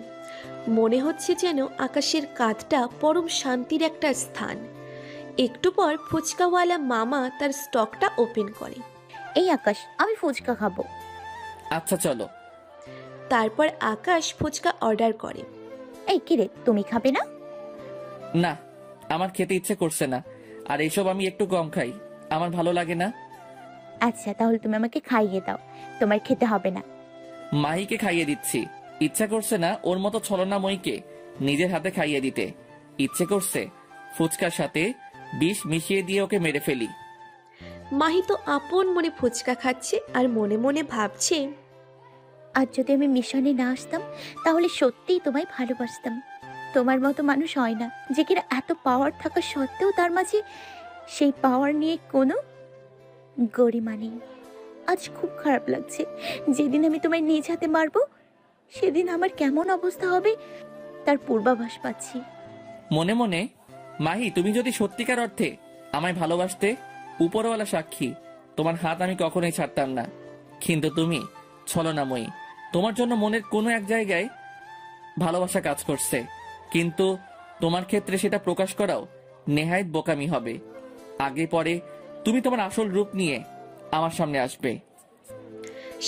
মনে হচ্ছে যেন আকাশের কাঁধটা পরম শান্তির একটা স্থান। একটু পর ফুচকাওয়ালা মামা তার স্টকটা ওপেন করে। এই আকাশ, আমি ফুচকা খাবো। আচ্ছা চলো। তারপর আকাশ ফুচকা অর্ডার করে। এই কিরে, তুমি খাবে না? না, আমার খেতে ইচ্ছে করছে না, আর এইসব আমি একটু কম খাই, আমার ভালো লাগে না। আচ্ছা তাহলে তুমি আমাকে খাইয়ে দাও, তোমার খেতে হবে না। মাহিকে খাইয়ে দিচ্ছি, ইচ্ছা করছে না ওর মতো ছলনাময়ীকে নিজের হাতে খাইয়ে দিতে। ইচ্ছে করছে ফুচকার সাথে বিষ মিশিয়ে দিয়ে ওকে মেরে ফেলি। মাহি তো আপন মনে ফুচকা খাচ্ছে আর মনে মনে ভাবছে, আর যদি আমি মিশনে না আসতাম তাহলে সত্যিই তোমায় ভালোবাসতাম। তোমার মতো মানুষ হয় না যে কিনা এত পাওয়ার থাকা সত্ত্বেও তার মাঝে সেই পাওয়ার নিয়ে কোনো গরিমা নেই। আজ খুব খারাপ লাগছে, যেদিন আমি তোমায় নিজ হাতে মারবো সেদিন আমার কেমন অবস্থা হবে তার পূর্বাভাস পাচ্ছি। মনে মনে, মাহি তুমি যদি সত্যিকার অর্থে আমায় ভালোবাসতে, উপরওয়ালা সাক্ষী তোমার হাত আমি কখনোই ছাড়তাম না। কিন্তু তুমি ছলনাময়ী, তোমার জন্য মনের কোনো এক জায়গায় ভালোবাসা কাজ করছে, কিন্তু তোমার ক্ষেত্রে সেটা প্রকাশ করাও নেহায়েত বোকামি হবে। আগে পরে তুমি তোমার আসল রূপ নিয়ে আমার সামনে আসবে।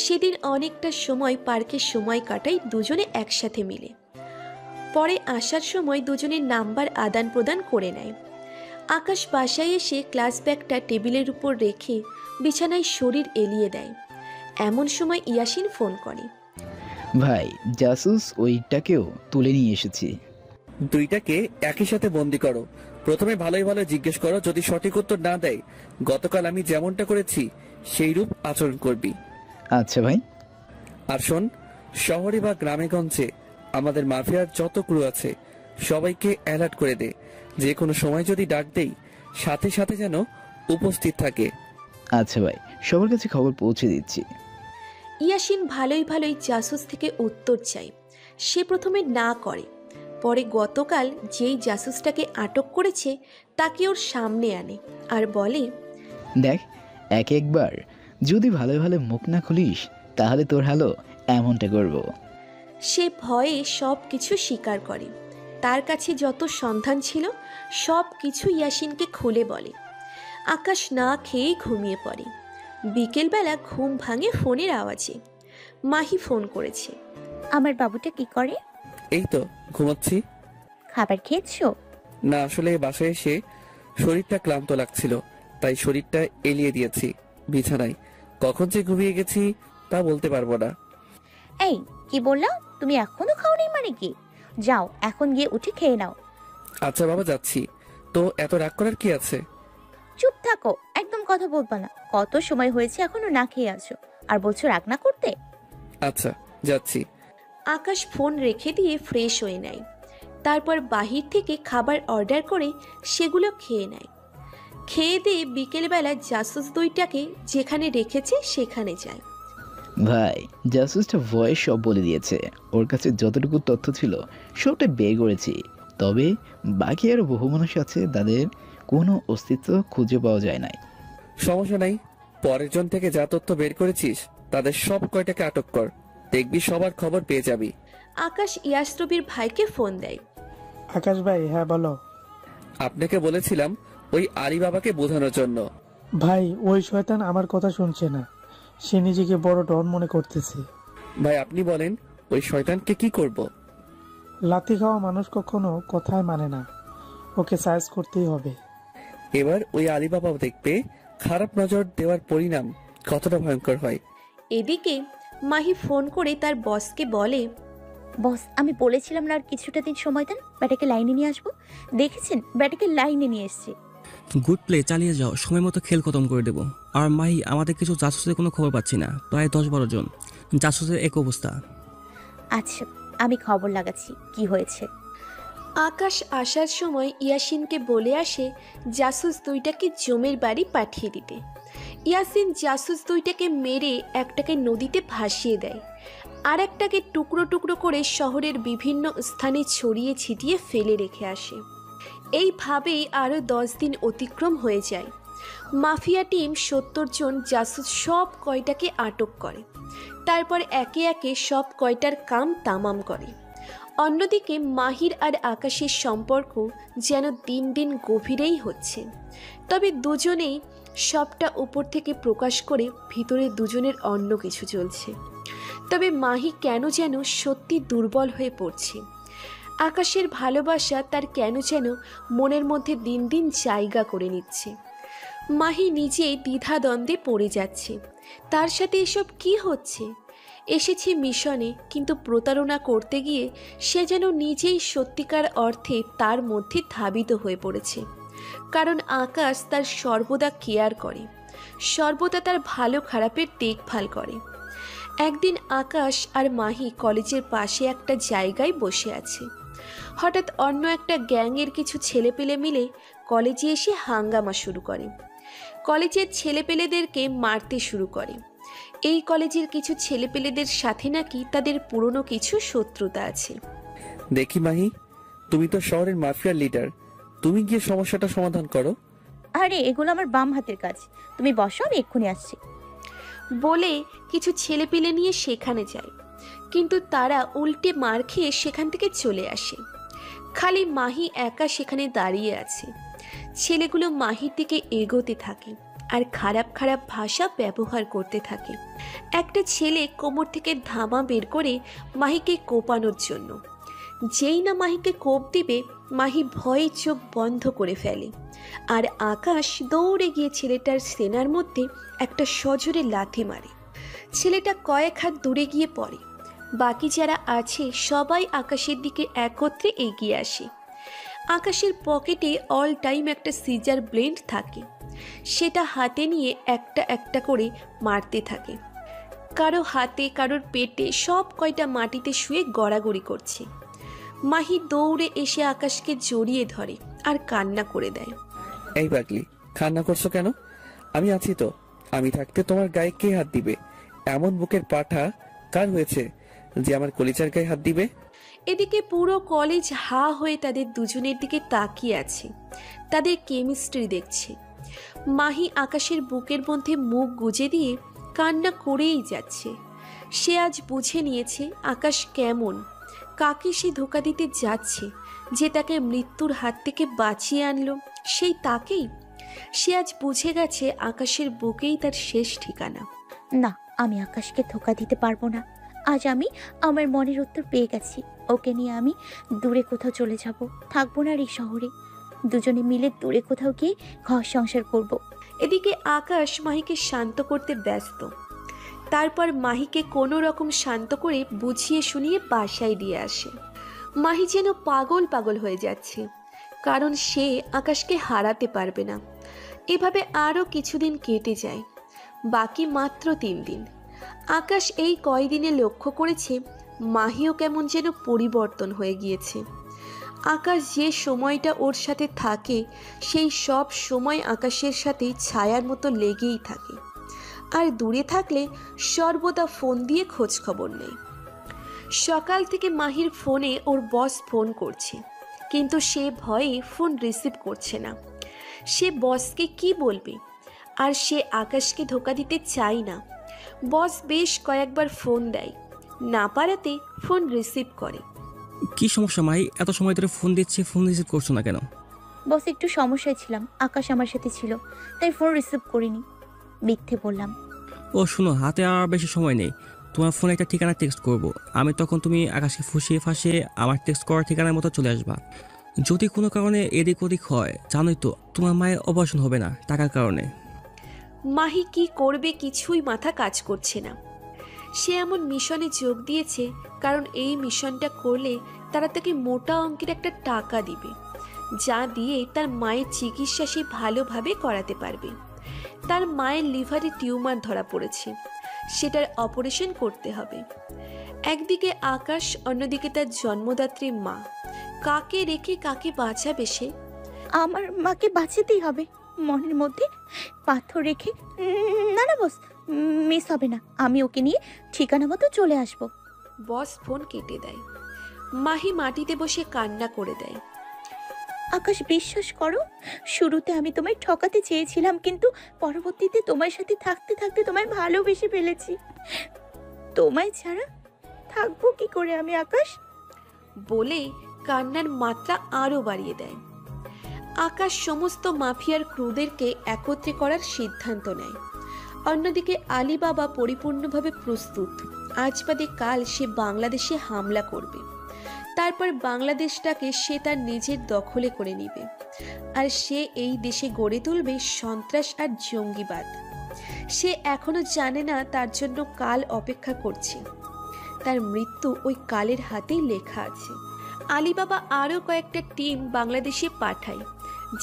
সেদিন অনেকটা সময় পার্কে সময় কাটাই দুজনে একসাথে মিলে। পরে আসার সময় দুজনের নাম্বার আদান প্রদান করে নেয়। আকাশ বাসায় এসে ক্লাস ব্যাগটা টেবিলের উপর রেখে বিছানায় শরীর এলিয়ে দেয়। এমন সময় ইয়াসিন ফোন করে। ভাই জাসুস ওইটাকেও তুলে নিয়ে এসেছি। দুইটাকে একই সাথে বন্দি করো। প্রথমে ভালোই ভালো জিজ্ঞেস করো, যদি সঠিক উত্তর না দেয় গতকাল আমি যেমনটা করেছি সেই রূপ আচরণ করবি। আচ্ছা ভাই। আর শোন, শহরে বা গ্রামেগঞ্জে আমাদের মাফিয়ার যত ক্রু আছে সবাইকে অ্যালার্ট করে দে, যে কোনো সময় যদি ডাক দেই সাথে সাথে যেন উপস্থিত থাকে। আচ্ছা ভাই, সবার কাছে খবর পৌঁছে দিচ্ছি। ইয়াসিন ভালোই ভালোই জাসুস থেকে উত্তর চায়। সে প্রথমে না করে, পরে গতকাল যেই জাসুসটাকে আটক করেছে তাকে ওর সামনে আনে আর বলে, দেখ, একবার যদি ভালো ভালো মুখ না খুলিস তাহলে তোর হালো এমনটা করব। সে ভয়ে সব কিছু স্বীকার করে। তার কাছে যত সন্ধান ছিল সব কিছু ইয়াসিনকে খুলে বলে। আকাশ না খেয়েই ঘুমিয়ে পড়ে। বিকেলবেলা ঘুম ভাঙে ফোনের আওয়াজে। মাহি ফোন করেছে। আমার বাবুটা কি করে? এই তো ঘুমাচ্ছি। খাবার খেয়েছো? না, আসলে বাসায় এসে শরীরটা ক্লান্ত লাগছিল, তাই শরীরটা এলিয়ে দিয়েছি বিছানায়। কখন যে ঘুমিয়ে গেছি তা বলতে পারবো না। এই কি বললা? তুমি এখনো খাওনি মানে কি? যাও এখন গিয়ে উঠে খেয়ে নাও। আচ্ছা বাবা, যাচ্ছি। তো এত রাগ করার কি আছে? চুপ থাকো, একদম কথা বলবা না। কত সময় হয়েছে এখনো না খেয়ে আছো আর বলছো রাগ না করতে? আচ্ছা, যাচ্ছি। আকাশ ফোন রেখে দিয়ে ফ্রেশ হয়ে নেয়। তারপর বাহির থেকে খাবার অর্ডার করে সেগুলো খেয়ে নেয়। খেয়ে দিয়ে বিকেলবেলা জাসুস দুইটাকে যেখানে রেখেছে সেখানে যায়। ভাই, জাসুসটা ভয়েস সব বলে দিয়েছে। ওর কাছে যতটুকু তথ্য ছিল সবটা বের করেছি। তবে বাকি আরো বহু মানুষ আছে, তাদের কোনো অস্তিত্ব খুঁজে পাওয়া যায় নাই। সমস্যা নাই, পরের জন থেকে যা তথ্য বের করেছিস তাদের সব কয়টাকে আটক কর, দেখবি সবার খবর পেয়ে যাবি। আকাশ ইয়াসরবির ভাইকে ফোন দেয়। আকাশ ভাই, হ্যাঁ বলো। আপনাকে বলেছিলাম ওই আলী বাবাকে বোঝানোর জন্য। ভাই, ওই শয়তান আমার কথা শুনছে না। সে নিজেকে বড় ডন মনে করতেছে। ভাই আপনি বলেন, ওই শয়তানকে কি করব? লাথি খাওয়া মানুষ কখনো কথায় মানে না, ওকে সাইজ করতেই হবে। এবার ওই আলী বাবা দেখবে খারাপ নজর দেওয়ার পরিণাম কতটা ভয়ঙ্কর হয়। এদিকে মাহি ফোন করে তার বসকে বলে, বস, আমি বলেছিলাম না আর কিছুটা দিন সময় দেন, ব্যাটাকে লাইনে নিয়ে আসবো। দেখেছেন, ব্যাটাকে লাইনে নিয়ে এসছে। গুড প্লে, চালিয়ে যাও, সময় মতো খেল খতম করে দেবো। আর মাহি, আমাদের কিছু জাসুসের কোনো খবর পাচ্ছি না, প্রায় 10-12 জন জাসুসের এক অবস্থা। আচ্ছা, আমি খবর লাগাচ্ছি কি হয়েছে। আকাশ আসার সময় ইয়াসিনকে বলে আসে জাসুস দুইটাকে জমের বাড়ি পাঠিয়ে দিতে। ইয়াসিন জাসুস দুইটাকে মেরে একটাকে নদীতে ভাসিয়ে দেয়, আর একটাকে টুকরো টুকরো করে শহরের বিভিন্ন স্থানে ছড়িয়ে ছিটিয়ে ফেলে রেখে আসে। এইভাবেই আরও 10 দিন অতিক্রম হয়ে যায়। মাফিয়া টিম 70 জন জাসুস সব কয়টাকে আটক করে। তারপর একে একে সব কয়টার কাম তামাম করে। অন্যদিকে মাহির আর আকাশের সম্পর্ক যেন দিন দিন গভীরেই হচ্ছে। তবে দুজনেই সবটা উপর থেকে প্রকাশ করে ভিতরে দুজনের অন্য কিছু চলছে। তবে মাহি কেন যেন সত্যি দুর্বল হয়ে পড়ছে। আকাশের ভালোবাসা তার কেন যেন মনের মধ্যে দিন দিন জায়গা করে নিচ্ছে। মাহি নিজেই দ্বিধাদ্বন্দ্বে পড়ে যাচ্ছে, তার সাথে এসব কি হচ্ছে। এসেছে মিশনে, কিন্তু প্রতারণা করতে গিয়ে সে যেন নিজেই সত্যিকার অর্থে তার মধ্যে ধাবিত হয়ে পড়েছে। কারণ আকাশ তার সর্বদা কেয়ার করে, সর্বদা তার ভালো খারাপের দেখভাল করে। একদিন আকাশ আর মাহি কলেজের পাশে একটা জায়গায় বসে আছে। হঠাৎ অন্য একটা গ্যাংয়ের কিছু ছেলেপেলে মিলে কলেজে এসে হাঙ্গামা শুরু করে। কলেজের ছেলেপেলেদেরকে মারতে শুরু করে। এই কলেজের কিছু ছেলেপেলেদের সাথে নাকি তাদের পুরনো কিছু শত্রুতা আছে। দেখি মাহি, তুমি তো শহরের মাফিয়ার লিডার, তুমি গিয়ে সমস্যাটা সমাধান করো। আরে এগুলো আমার বাম হাতের কাজ, তুমি বসো, আমি এক্ষুনি আসছি। বলে কিছু ছেলেপেলে নিয়ে সেখানে যায়, কিন্তু তারা উল্টে মার খেয়ে সেখান থেকে চলে আসে। খালি মাহি একা সেখানে দাঁড়িয়ে আছে। ছেলেগুলো মাহির দিকে এগোতে থাকে আর খারাপ খারাপ ভাষা ব্যবহার করতে থাকে। একটা ছেলে কোমর থেকে ধামা বের করে মাহিকে কোপানোর জন্য। যেই না মাহিকে কোপ দিবে, মাহি ভয়ে চোখ বন্ধ করে ফেলে। আর আকাশ দৌড়ে গিয়ে ছেলেটার সেনার মধ্যে একটা সজোরে লাথি মারে। ছেলেটা কয়েক হাত দূরে গিয়ে পড়ে। বাকি যারা আছে সবাই আকাশের দিকে একত্রে এগিয়ে আসে। আকাশের পকেটে অল টাইম একটা সিজার ব্লেড থাকে, সেটা হাতে নিয়ে একটা একটা করে মারতে থাকে। কারো হাতে কারোর পেটে সব কয়টা মাটিতে শুয়ে গড়াগড়ি করছে। মাহি দৌড়ে এসে আকাশকে জড়িয়ে ধরে আর কান্না করে দেয়। এই পাগলি, কান্না করছো কেন? আমি আছি তো। আমি থাকতে তোমার গায়ে কে হাত দিবে? এমন বুকের পাঠা কার হয়েছে যে আমার কলিজার গায়ে হাত দিবে? এদিকে পুরো কলেজ হা হয়ে তাদের দুজনের দিকে তাকিয়ে আছে, তাদের কেমিস্ট্রি দেখছে। মাহি আকাশের বুকের মধ্যে মুখ গুজে দিয়ে কান্না করেই যাচ্ছে। সে আজ বুঝে নিয়েছে আকাশ কেমন, কাকে সে ধোঁকা দিতে যাচ্ছে, যে তাকে মৃত্যুর হাত থেকে বাঁচিয়ে আনলো সেই তাকেই। সে আজ বুঝে গেছে আকাশের বুকেই তার শেষ ঠিকানা। না, আমি আকাশকে ধোকা দিতে পারবো না। আজ আমি আমার মনের উত্তর পেয়ে গেছি। ওকে নিয়ে আমি দূরে কোথাও চলে যাব, থাকবো না আর এই শহরে। দুজনে মিলে দূরে কোথাও গিয়ে ঘর সংসার করব। এদিকে আকাশ মাহিকে শান্ত করতে ব্যস্ত। তারপর মাহিকে কোনো রকম শান্ত করে বুঝিয়ে শুনিয়ে বাসায় দিয়ে আসে। মাহি যেন পাগল পাগল হয়ে যাচ্ছে, কারণ সে আকাশকে হারাতে পারবে না। এভাবে আরও কিছুদিন কেটে যায়, বাকি মাত্র 3 দিন। আকাশ এই কয়দিনে লক্ষ্য করেছে মাহিও কেমন যেন পরিবর্তন হয়ে গিয়েছে। আকাশ যে সময়টা ওর সাথে থাকে সেই সব সময় আকাশের সাথে ছায়ার মতো লেগেই থাকে, আর দূরে থাকলে সর্বদা ফোন দিয়ে খোঁজ খবর নেয়। সকাল থেকে মাহির ফোনে ওর বস ফোন করছে, কিন্তু সে ভয়ে ফোন রিসিভ করছে না। সে বসকে কি বলবে, আর সে আকাশকে ধোকা দিতে চায় না। বস বেশ কয়েকবার ফোন দেয়, না পারাতে ফোন রিসিভ করে। কি সমস্যা মাহি? এত সময় ধরে ফোন দিচ্ছি, ফোন রিসিভ করছো না কেন? বস, একটু সমস্যায় ছিলাম, আকাশ আমার সাথে ছিল তাই ফোন রিসিভ করিনি। মিথ্যে বললাম। ও শুনো, হাতে আর বেশি সময় নেই। তোমার ফোনে একটা ঠিকানা টেক্সট করব আমি, তখন তুমি আকাশকে ফুসিয়ে ফাঁসিয়ে আমার টেক্সট করার ঠিকানার মতো চলে আসবা। যদি কোনো কারণে এদিক ওদিক হয়, জানোই তো তোমার মায়ের অপারেশন হবে না টাকার কারণে। মাহি কি করবে কিছুই মাথা কাজ করছে না। সে এমন মিশনে যোগ দিয়েছে কারণ এই মিশনটা করলে তারা তাকে মোটা অঙ্কের একটা টাকা দিবে, যা দিয়ে তার মায়ের চিকিৎসা সে ভালোভাবে করাতে পারবে। তার মায়ের লিভারে টিউমার ধরা পড়েছে, সেটার অপারেশন করতে হবে। একদিকে আকাশ, অন্যদিকে তার জন্মদাত্রী মা। কাকে রেখে কাকে বাঁচাবে সে? আমার মাকে বাঁচাতেই হবে। মনের মধ্যে পাথর রেখে না না বস, মিস হবে না। আমি ওকে নিয়ে ঠিকানা মতো চলে আসব। বস ফোন কেটে দেয়। মাহি মাটিতে বসে কান্না করে দেয়। আকাশ, বিশ্বাস করো, শুরুতে আমি তোমায় ঠকাতে চেয়েছিলাম, কিন্তু পরবর্তীতে তোমার সাথে থাকতে থাকতে তোমায় ভালোবেসে ফেলেছি। তোমায় ছাড়া থাকবো কি করে আমি আকাশ? বলে কান্নার মাত্রা আরও বাড়িয়ে দেয়। আকাশ সমস্ত মাফিয়ার ক্রুদেরকে একত্রে করার সিদ্ধান্ত নেয়। অন্যদিকে আলিবাবা পরিপূর্ণভাবে প্রস্তুত। আজ বাদে কাল সে বাংলাদেশে হামলা করবে। তারপর বাংলাদেশটাকে সে তার নিজের দখলে করে নেবে, আর সে এই দেশে গড়ে তুলবে সন্ত্রাস আর জঙ্গিবাদ। সে এখনো জানে না তার জন্য কাল অপেক্ষা করছে। তার মৃত্যু ওই কালের হাতেই লেখা আছে। আলিবাবা আরও কয়েকটা টিম বাংলাদেশে পাঠায়,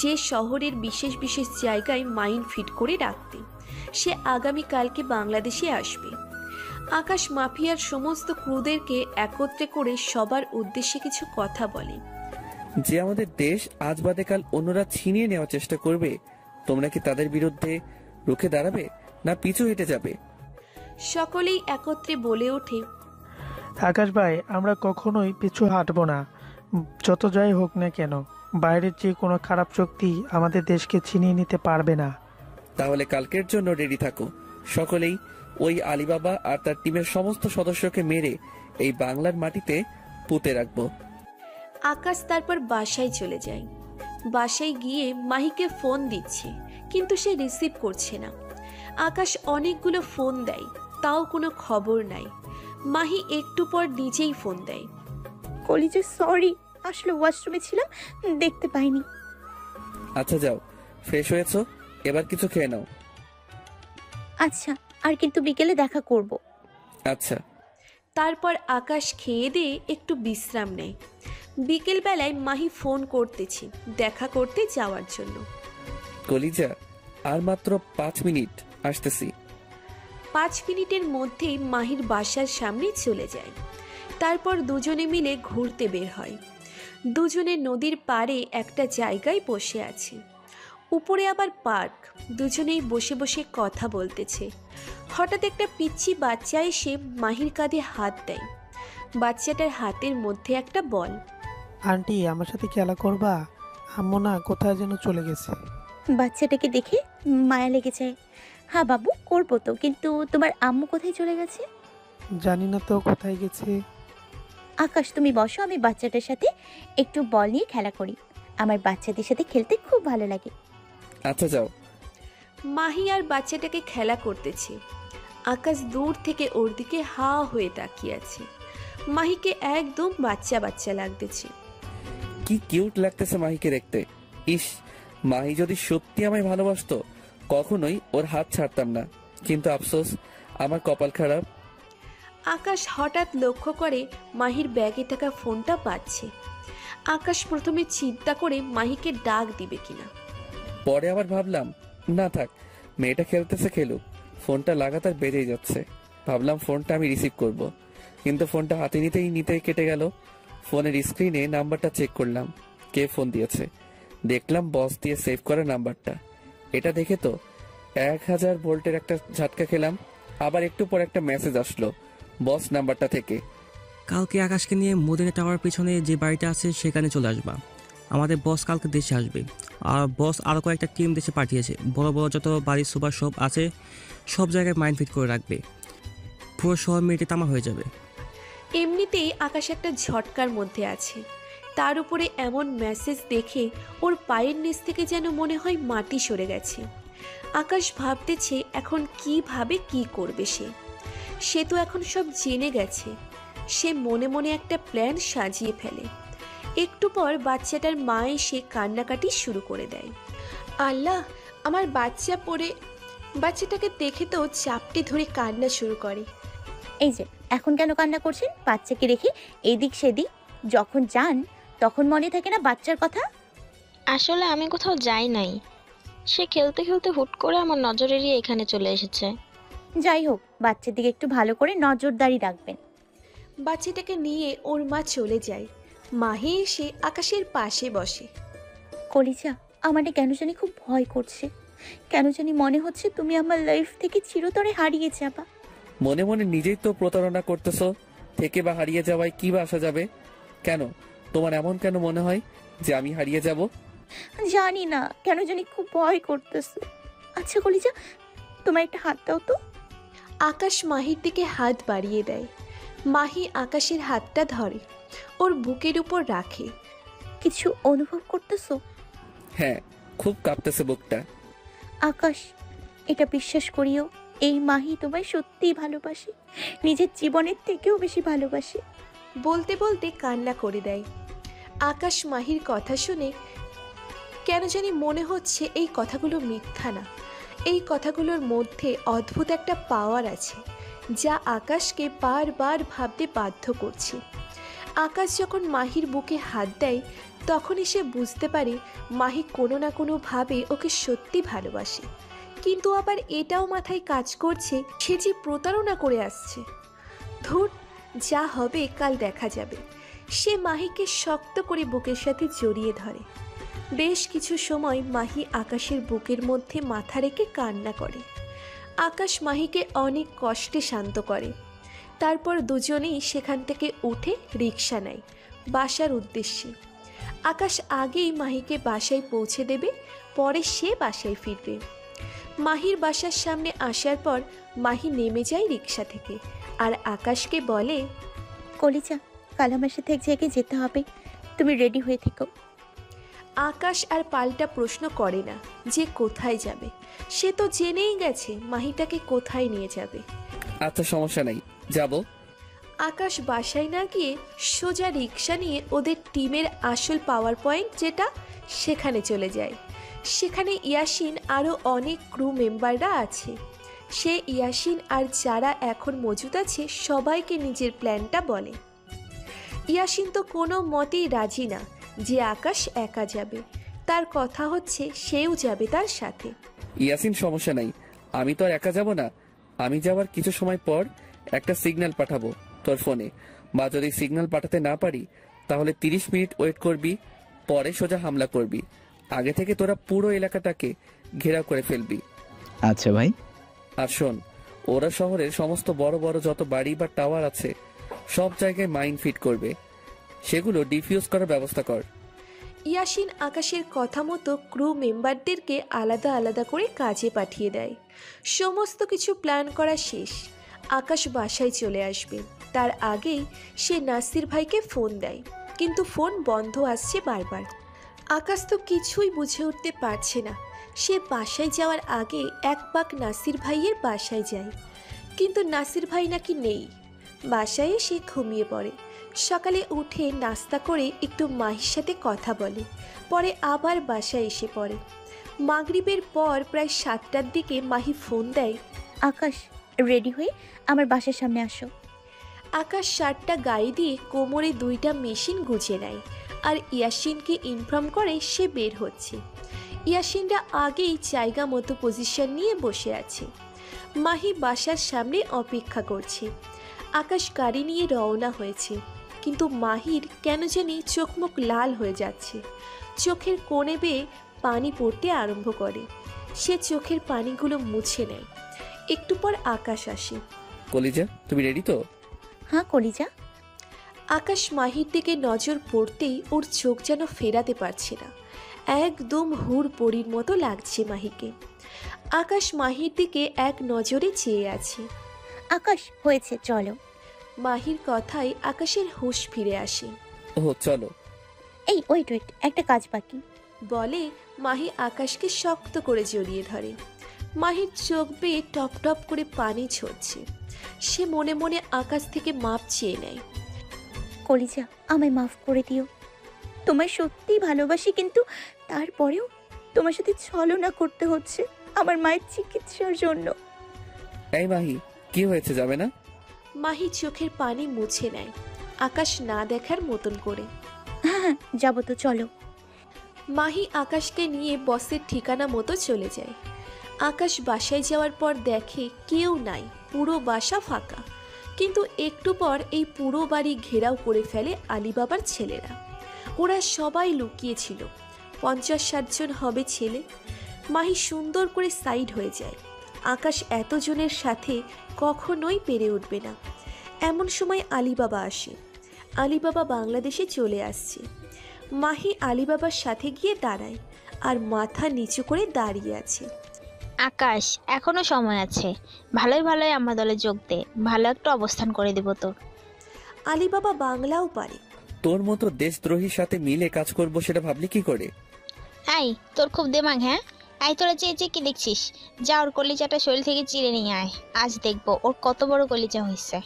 যে শহরের বিশেষ বিশেষ জায়গায় মাইন ফিট করে রাখতে। সে আগামীকালকে বাংলাদেশে আসবে। আকাশ মাফিয়ার সমস্ত ক্রুদেরকে একত্রে করে সবার উদ্দেশ্যে কিছু কথা বলে। যে আমাদের দেশ আজ বাদে কাল অন্যরা ছিনিয়ে নেওয়ার চেষ্টা করবে, তোমরা কি তাদের বিরুদ্ধে রুখে দাঁড়াবে না পিছু হেঁটে যাবে? সকলেই একত্রে বলে ওঠে, আকাশ ভাই, আমরা কখনোই পিছু হাঁটবো না। যত যাই হোক না কেন, বাইরের যে কোনো খারাপ শক্তি আমাদের দেশকে ছিনিয়ে নিতে পারবে না। তাহলে কালকের জন্য রেডি থাকো। সকলেই ওই আলিবাবা আর তার টিমের সমস্ত সদস্যকে মেরে এই বাংলার মাটিতে পুঁতে রাখবো। আকাশ তারপর বাসায় চলে যায়। বাসায় গিয়ে মাহিকে ফোন দিচ্ছে, কিন্তু সে রিসিভ করছে না। আকাশ অনেকগুলো ফোন দেয়, তাও কোনো খবর নাই। মাহি একটু পর নিজেই ফোন দেয়। কলিজা, সরি, আসলে ওয়াশরুমে ছিলাম, দেখতে পাইনি। আচ্ছা যাও, ফ্রেশ হয়েছো, এবার কিছু খেয়ে নাও। আচ্ছা, আর কিন্তু বিকেলে দেখা করব। আচ্ছা। তারপর আকাশ খেয়ে দিয়ে একটু বিশ্রাম নেয়। বিকেলবেলায় মাহি ফোন করতেছি দেখা করতে যাওয়ার জন্য। কলিজা, আর মাত্র 5 মিনিট, আসতেছি। 5 মিনিটের মধ্যেই মাহির বাসার সামনে চলে যায়। তারপর দুজনে মিলে ঘুরতে বের হয়। দুজনে নদীর পাড়ে একটা জায়গায় বসে আছে। উপরে আবার পার্ক। দুজনেই বসে বসে কথা বলতেছে। হঠাৎ একটা পিচ্চি বাচ্চা এসে মাহির কাঁধে হাত দেয়। বাচ্চাটার হাতের মধ্যে একটা বল। আন্টি, আমার সাথে খেলা করবা? আম্মু না কোথায় যেন চলে গেছে। বাচ্চাটাকে দেখে মায়া লেগে যায়। হ্যাঁ বাবু, করবো তো, কিন্তু তোমার আম্মু কোথায় চলে গেছে? জানি না তো কোথায় গেছে। আকাশ, তুমি বসো, আমি বাচ্চাটার সাথে একটু বল নিয়ে খেলা করি। আমার বাচ্চাদের সাথে খেলতে খুব ভালো লাগে। আচ্ছা যাও। মাহি আর বাচ্চাটাকে খেলা করতেছে। আকাশ দূর থেকে ওর দিকে হা হয়ে তাকিয়ে আছে। মাহিকে একদম বাচ্চা বাচ্চা লাগতেছে। কি কিউট লাগতেছে মাহিকে দেখতে। ইস, মাহি যদি সত্যি আমায় ভালোবাসতো কখনোই ওর হাত ছাড়তাম না, কিন্তু আফসোস, আমার কপাল খারাপ। আকাশ হঠাৎ লক্ষ্য করে মাহির ব্যাগে থাকা ফোনটা পাচ্ছে। আকাশ প্রথমে চিন্তা করে মাহিকে ডাক দিবে কিনা। পরে আবার ভাবলাম, না থাক, মেয়েটা খেলতেছে খেলুক, ফোনটা লাগাতার বেজেই যাচ্ছে। ভাবলাম ফোনটা আমি রিসিভ করব, কিন্তু ফোনটা হাতে নিতেই কেটে গেল। ফোনের স্ক্রিনে নাম্বারটা চেক করলাম, কে ফোন দিয়েছে। দেখলাম বস দিয়ে সেভ করা নাম্বারটা। এটা দেখে তো 1000 ভোল্টের একটা ঝাটকা খেলাম। আবার একটু পর একটা মেসেজ আসলো বস নাম্বারটা থেকে। কালকে আকাশকে নিয়ে মদিনা টাওয়ার পিছনে যে বাড়িটা আছে সেখানে চলে আসবা। আমাদের বস কালকে দেশে আসবে, আর বস আরও কয়েকটা টিম দেশে পাঠিয়েছে। বড় বড় যত বাড়ির সুপার সব আছে সব জায়গায় মাইন্ড ফিট করে রাখবে। পুরো শহর মেয়েটি তামা হয়ে যাবে। এমনিতেই আকাশ একটা ঝটকার মধ্যে আছে। তার উপরে এমন মেসেজ দেখে ওর পায়ের নিচ থেকে যেন মনে হয় মাটি সরে গেছে। আকাশ ভাবতেছে এখন কিভাবে কি করবে সে তো এখন সব জেনে গেছে। সে মনে মনে একটা প্ল্যান সাজিয়ে ফেলে। একটু পর বাচ্চাটার মা এসে কান্নাকাটি শুরু করে দেয়। আল্লাহ, আমার বাচ্চা পড়ে। বাচ্চাটাকে দেখে তো চাপটি ধরে কান্না শুরু করে। এই যে এখন কেন কান্না করছেন? বাচ্চাকে রেখে এদিক সেদিক যখন যান তখন মনে থাকে না বাচ্চার কথা? আসলে আমি কোথাও যাই নাই। সে খেলতে খেলতে হুট করে আমার নজর এড়িয়ে এখানে চলে এসেছে। যাই হোক, বাচ্চার দিকে একটু ভালো করে নজরদারি রাখবেন। বাচ্চাটাকে নিয়ে ওর মা চলে যায়। মাহি এসে আকাশের পাশে বসে। কলিজা, আমারে কেন জানি খুব ভয় করছে। কেন জানি মনে হচ্ছে তুমি আমার লাইফ থেকে চিরতরে হারিয়ে যাবা। মনে মনে নিজেই তো প্রতারণা করতেছো। থেকে বা হারিয়ে যাওয়ায় কি বা আসা যাবে? কেন তোমার এমন কেন মনে হয় যে আমি হারিয়ে যাব? জানি না, কেন জানি খুব ভয় করতেছে। আচ্ছা কলিজা, তোমার একটা হাত দাও তো। আকাশ মাহির দিকে হাত বাড়িয়ে দেয়। মাহি আকাশের হাতটা ধরে, ওর বুকের উপর রাখে। কিছু অনুভব করতেছো? হ্যাঁ, খুব কাঁপতেছে বুকটা। আকাশ, এটা বিশ্বাস করিও, এই মাহি তোমায় সত্যিই ভালোবাসে, নিজের জীবনের থেকেও বেশি ভালোবাসে। বলতে বলতে কান্না করে দেয়। আকাশ মাহির কথা শুনে কেন জানি মনে হচ্ছে এই কথাগুলো মিথ্যা না। এই কথাগুলোর মধ্যে অদ্ভুত একটা পাওয়ার আছে যা আকাশকে বারবার ভাবতে বাধ্য করছে। আকাশ যখন মাহির বুকে হাত দেয় তখনই সে বুঝতে পারে মাহি কোনো না কোনোভাবে ওকে সত্যি ভালোবাসে, কিন্তু আবার এটাও মাথায় কাজ করছে সে যে প্রতারণা করে আসছে। ধুর, যা হবে কাল দেখা যাবে। সে মাহিকে শক্ত করে বুকের সাথে জড়িয়ে ধরে। বেশ কিছু সময় মাহি আকাশের বুকের মধ্যে মাথা রেখে কান্না করে। আকাশ মাহিকে অনেক কষ্টে শান্ত করে। তারপর দুজনেই সেখান থেকে উঠে রিকশা নেয় বাসার উদ্দেশ্যে। আকাশ আগেই মাহিকে বাসায় পৌঁছে দেবে, পরে সে বাসায় ফিরবে। মাহির বাসার সামনে আসার পর মাহি নেমে যায় রিকশা থেকে আর আকাশকে বলে, কলিজা, কাল আমার সাথে এক জায়গায় যেতে হবে, তুমি রেডি হয়ে থেকো। আকাশ আর পাল্টা প্রশ্ন করে না যে কোথায় যাবে। সে তো জেনেই গেছে মাহিটাকে কোথায় নিয়ে যাবে। আচ্ছা, সমস্যা নাই, যাব। আকাশ বাসায় না গিয়ে সোজা রিকশা নিয়ে ওদের টিমের আসল পাওয়ার পয়েন্ট যেটা সেখানে চলে যায়। সেখানে ইয়াসিন আরও অনেক ক্রু মেম্বাররা আছে। সে ইয়াসিন আর যারা এখন মজুদ আছে সবাইকে নিজের প্ল্যানটা বলে। ইয়াসিন তো কোনো মতেই রাজি না যে আকাশ একা যাবে, তার কথা হচ্ছে সেও যাবে তার সাথে। ইয়াসিন, সমস্যা নাই, আমি তো আর একা যাব না। আমি যাওয়ার কিছু সময় পর একটা সিগন্যাল পাঠাবো তোর ফোনে, বা যদি সিগন্যাল পাঠাতে না পারি তাহলে 30 মিনিট ওয়েট করবি, পরে সোজা হামলা করবি। আগে থেকে তোরা পুরো এলাকাটাকে ঘেরাও করে ফেলবি। আচ্ছা ভাই। আর শোন, ওরা শহরের সমস্ত বড় বড় যত বাড়ি বা টাওয়ার আছে সব জায়গায় মাইন ফিট করবে, সেগুলো ডিফিউজ করার ব্যবস্থা কর। ইয়াসিন আকাশের কথা মতো ক্রু মেম্বারদেরকে আলাদা আলাদা করে কাজে পাঠিয়ে দেয়। সমস্ত কিছু প্ল্যান করা শেষ। আকাশ বাসায় চলে আসবে, তার আগেই সে নাসির ভাইকে ফোন দেয়, কিন্তু ফোন বন্ধ আসছে বারবার। আকাশ তো কিছুই বুঝে উঠতে পারছে না। সে বাসায় যাওয়ার আগে এক পাক নাসির ভাইয়ের বাসায় যায়, কিন্তু নাসির ভাই নাকি নেই। বাসায় এসে ঘুমিয়ে পড়ে। সকালে উঠে নাস্তা করে একটু মাহির সাথে কথা বলে, পরে আবার বাসায় এসে পড়ে। মাগরিবের পর প্রায় 7টার দিকে মাহি ফোন দেয়, আকাশ রেডি হয়ে আমার বাসার সামনে আসো। আকাশ শার্টটা গায়ে দিয়ে কোমরে 2টা মেশিন গুজে নেয় আর ইয়াসিনকে ইনফর্ম করে সে বের হচ্ছে। ইয়াসিনরা আগেই জায়গা মতো পজিশন নিয়ে বসে আছে। মাহি বাসার সামনে অপেক্ষা করছে। আকাশ গাড়ি নিয়ে রওনা হয়েছে, কিন্তু মাহির কেন জানি চোখ মুখ লাল হয়ে যাচ্ছে। চোখের কোণে বেয়ে পানি পড়তে আরম্ভ করে। সে চোখের পানিগুলো মুছে নেয়। একটু পর আকাশ আসে। কলিজা, তুমি রেডি তো? হ্যাঁ কলিজা। আকাশ মাহির দিকে নজর পড়তেই ওর চোখ যেন ফেরাতে পারছে না। একদম হুড় পড়ির মতো লাগছে মাহিকে। আকাশ মাহির দিকে এক নজরে চেয়ে আছে। আকাশ হয়েছে, চলো। মাহির কথায় আকাশের হুঁশ ফিরে আসে। ও চলো। এই ওয়েট ওয়েট, একটা কাজ বাকি বলে মাহি আকাশকে শক্ত করে জড়িয়ে ধরে। মাহির চোখ বেয়ে টপ টপ করে পানি ঝরছে। সে মনে মনে আকাশ থেকে মাপ চেয়ে নেয়। কলিজা, আমায় মাফ করে দিও। তোমায় সত্যিই ভালোবাসি, কিন্তু তারপরেও তোমার সাথে ছলনা করতে হচ্ছে আমার মায়ের চিকিৎসার জন্য। এই মাহি, কি হয়েছে, যাবে না? মাহি চোখের পানি মুছে নেয় আকাশ না দেখার মতন করে। হ্যাঁ যাবো তো, চলো। মাহি আকাশকে নিয়ে বসের ঠিকানা মতো চলে যায়। আকাশ বাসায় যাওয়ার পর দেখে কেউ নাই, পুরো বাসা ফাঁকা। কিন্তু একটু পর এই পুরো বাড়ি ঘেরাও করে ফেলে আলিবাবার ছেলেরা। ওরা সবাই লুকিয়েছিল, 50-60 জন হবে ছেলে। মাহি সুন্দর করে সাইড হয়ে যায়। আকাশ এতজনের সাথে কখনোই পেরে উঠবে না। এমন সময় আলিবাবা আসে। আলিবাবা বাংলাদেশে চলে আসছে। মাহি আলিবাবার সাথে গিয়ে দাঁড়ায় আর মাথা নিচু করে দাঁড়িয়ে আছে। আকাশ, এখনো সময় আছে, ভালোই ভালোই আমার দলে যোগ দে, ভালো একটা অবস্থান করে দেব তোর। আলিবাবা বাংলাও পারে। তোর মতো দেশদ্রোহীর সাথে মিলে কাজ করব সেটা ভাবলি কি করে? আই, তোর খুব দেমাগ। হ্যাঁ আই, তোরা চেয়ে চেয়ে কি দেখছিস? যা ওর কলিজাটা শরীর থেকে চিড়ে নিয়ে আয়, আজ দেখবো ওর কত বড় কলিজা হয়েছে।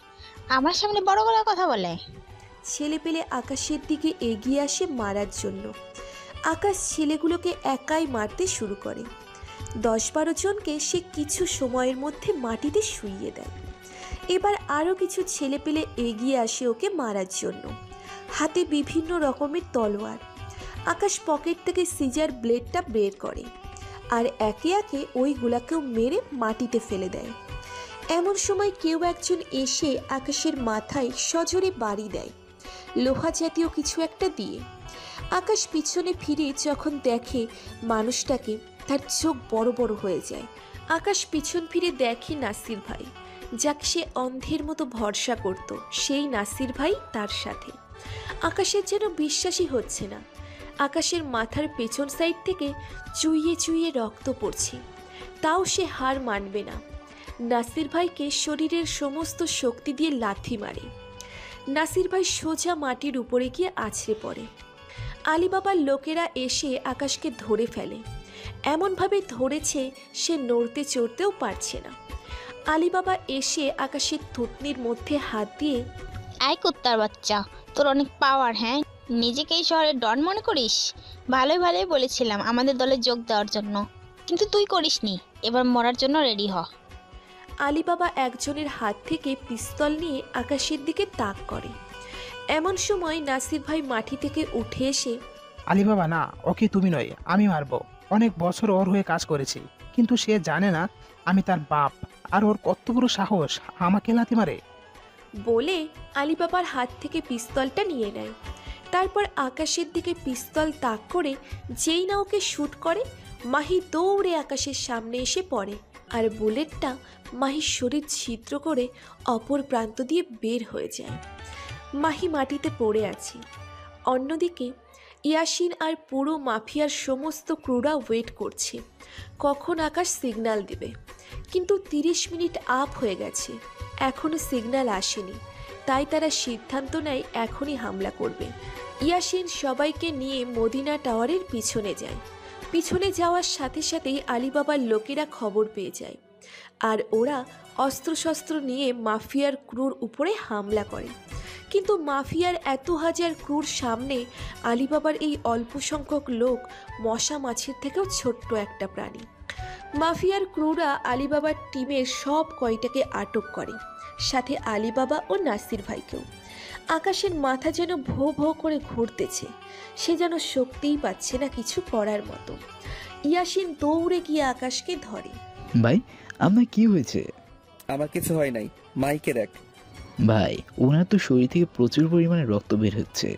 আমার সামনে বড় গলায় কথা বলে। ছেলে পেলে আকাশের দিকে এগিয়ে আসে মারার জন্য। আকাশ ছেলেগুলোকে একাই মারতে শুরু করে। 10-12 জনকে সে কিছু সময়ের মধ্যে মাটিতে শুইয়ে দেয়। এবার আরও কিছু ছেলে পেলে এগিয়ে আসে ওকে মারার জন্য, হাতে বিভিন্ন রকমের তলোয়ার। আকাশ পকেট থেকে সিজার ব্লেডটা বের করে আর একে একে ওইগুলাকেও মেরে মাটিতে ফেলে দেয়। এমন সময় কেউ একজন এসে আকাশের মাথায় সজোরে বাড়ি দেয়, লোহা জাতীয় কিছু একটা দিয়ে। আকাশ পিছনে ফিরে যখন দেখে মানুষটাকে, তার চোখ বড় বড় হয়ে যায়। আকাশ পিছন ফিরে দেখে নাসির ভাই, যাকে সে অন্ধের মতো ভরসা করত, সেই নাসির ভাই তার সাথে। আকাশের যেন বিশ্বাসই হচ্ছে না। আকাশের মাথার পেছন সাইড থেকে চুইয়ে চুইয়ে রক্ত পড়ছে, তাও সে হার মানবে না। নাসির ভাইকে শরীরের সমস্ত শক্তি দিয়ে লাথি মারে। নাসির ভাই সোজা মাটির উপরে গিয়ে আছড়ে পড়ে। আলিবাবার লোকেরা এসে আকাশকে ধরে ফেলে, এমনভাবে ধরেছে সে নড়তে চড়তেও পারছে না। আলিবাবা এসে আকাশের থুতনির মধ্যে হাত দিয়ে, আয় কুত্তার বাচ্চা, তোর অনেক পাওয়ার। হ্যাঁ, নিজেকে এই শহরের ডন মনে করিস? ভালোই ভালোই বলেছিলাম আমাদের দলে যোগ দেওয়ার জন্য, কিন্তু তুই করিসনি। এবার মরার জন্য রেডি হ। আলিবাবা একজনের হাত থেকে পিস্তল নিয়ে আকাশের দিকে তাক করে। এমন সময় নাসির ভাই মাটি থেকে উঠে এসে, আলিবাবা না, ওকে তুমি নয়, আমি মারবো। অনেক বছর ওর হয়ে কাজ করেছি, কিন্তু সে জানে না আমি তার বাপ, আর ওর কত বড় সাহস আমাকে লাথি মারে। বলে আলিবাবার হাত থেকে পিস্তলটা নিয়ে নেয়। তারপর আকাশের দিকে পিস্তল তাক করে যেই না ওকে শ্যুট করে, মাহি দৌড়ে আকাশের সামনে এসে পড়ে, আর বুলেটটা মাহির শরীর ছিদ্র করে অপর প্রান্ত দিয়ে বের হয়ে যায়। মাহি মাটিতে পড়ে আছে। অন্যদিকে ইয়াসিন আর পুরো মাফিয়ার সমস্ত ক্রুরা ওয়েট করছে কখন আকাশ সিগন্যাল দেবে, কিন্তু 30 মিনিট আপ হয়ে গেছে, এখনও সিগন্যাল আসেনি। তাই তারা সিদ্ধান্ত নেয় এখনই হামলা করবে। ইয়াসিন সবাইকে নিয়ে মদিনা টাওয়ারের পিছনে যায়। পিছনে যাওয়ার সাথে সাথেই আলিবাবার লোকেরা খবর পেয়ে যায়, আর ওরা অস্ত্রশস্ত্র নিয়ে মাফিয়ার ক্রুর উপরে হামলা করে। কিন্তু মাফিয়ার এত হাজার ক্রুর সামনে আলিবাবার এই অল্প সংখ্যক লোক মশা মাছির থেকেও ছোট্ট একটা প্রাণী। মাফিয়ার ক্রুরা আলিবাবার টিমের সব কয়টাকে আটক করে, সাথে আলিবাবা ও নাসির ভাইকেও। আকাশের মাথা যেন ভো ভো করে ঘুরতেছে, সে যেন শক্তিই পাচ্ছে না কিছু করার মতো। ইয়াসিন দৌড়ে গিয়ে আকাশকে ধরে। ভাই, আপনার কি হয়েছে? আমার কিছু হয় নাই, মাইকে দেখ। ভাই, ওনার তো শরীর থেকে প্রচুর পরিমাণে রক্ত বের হচ্ছে।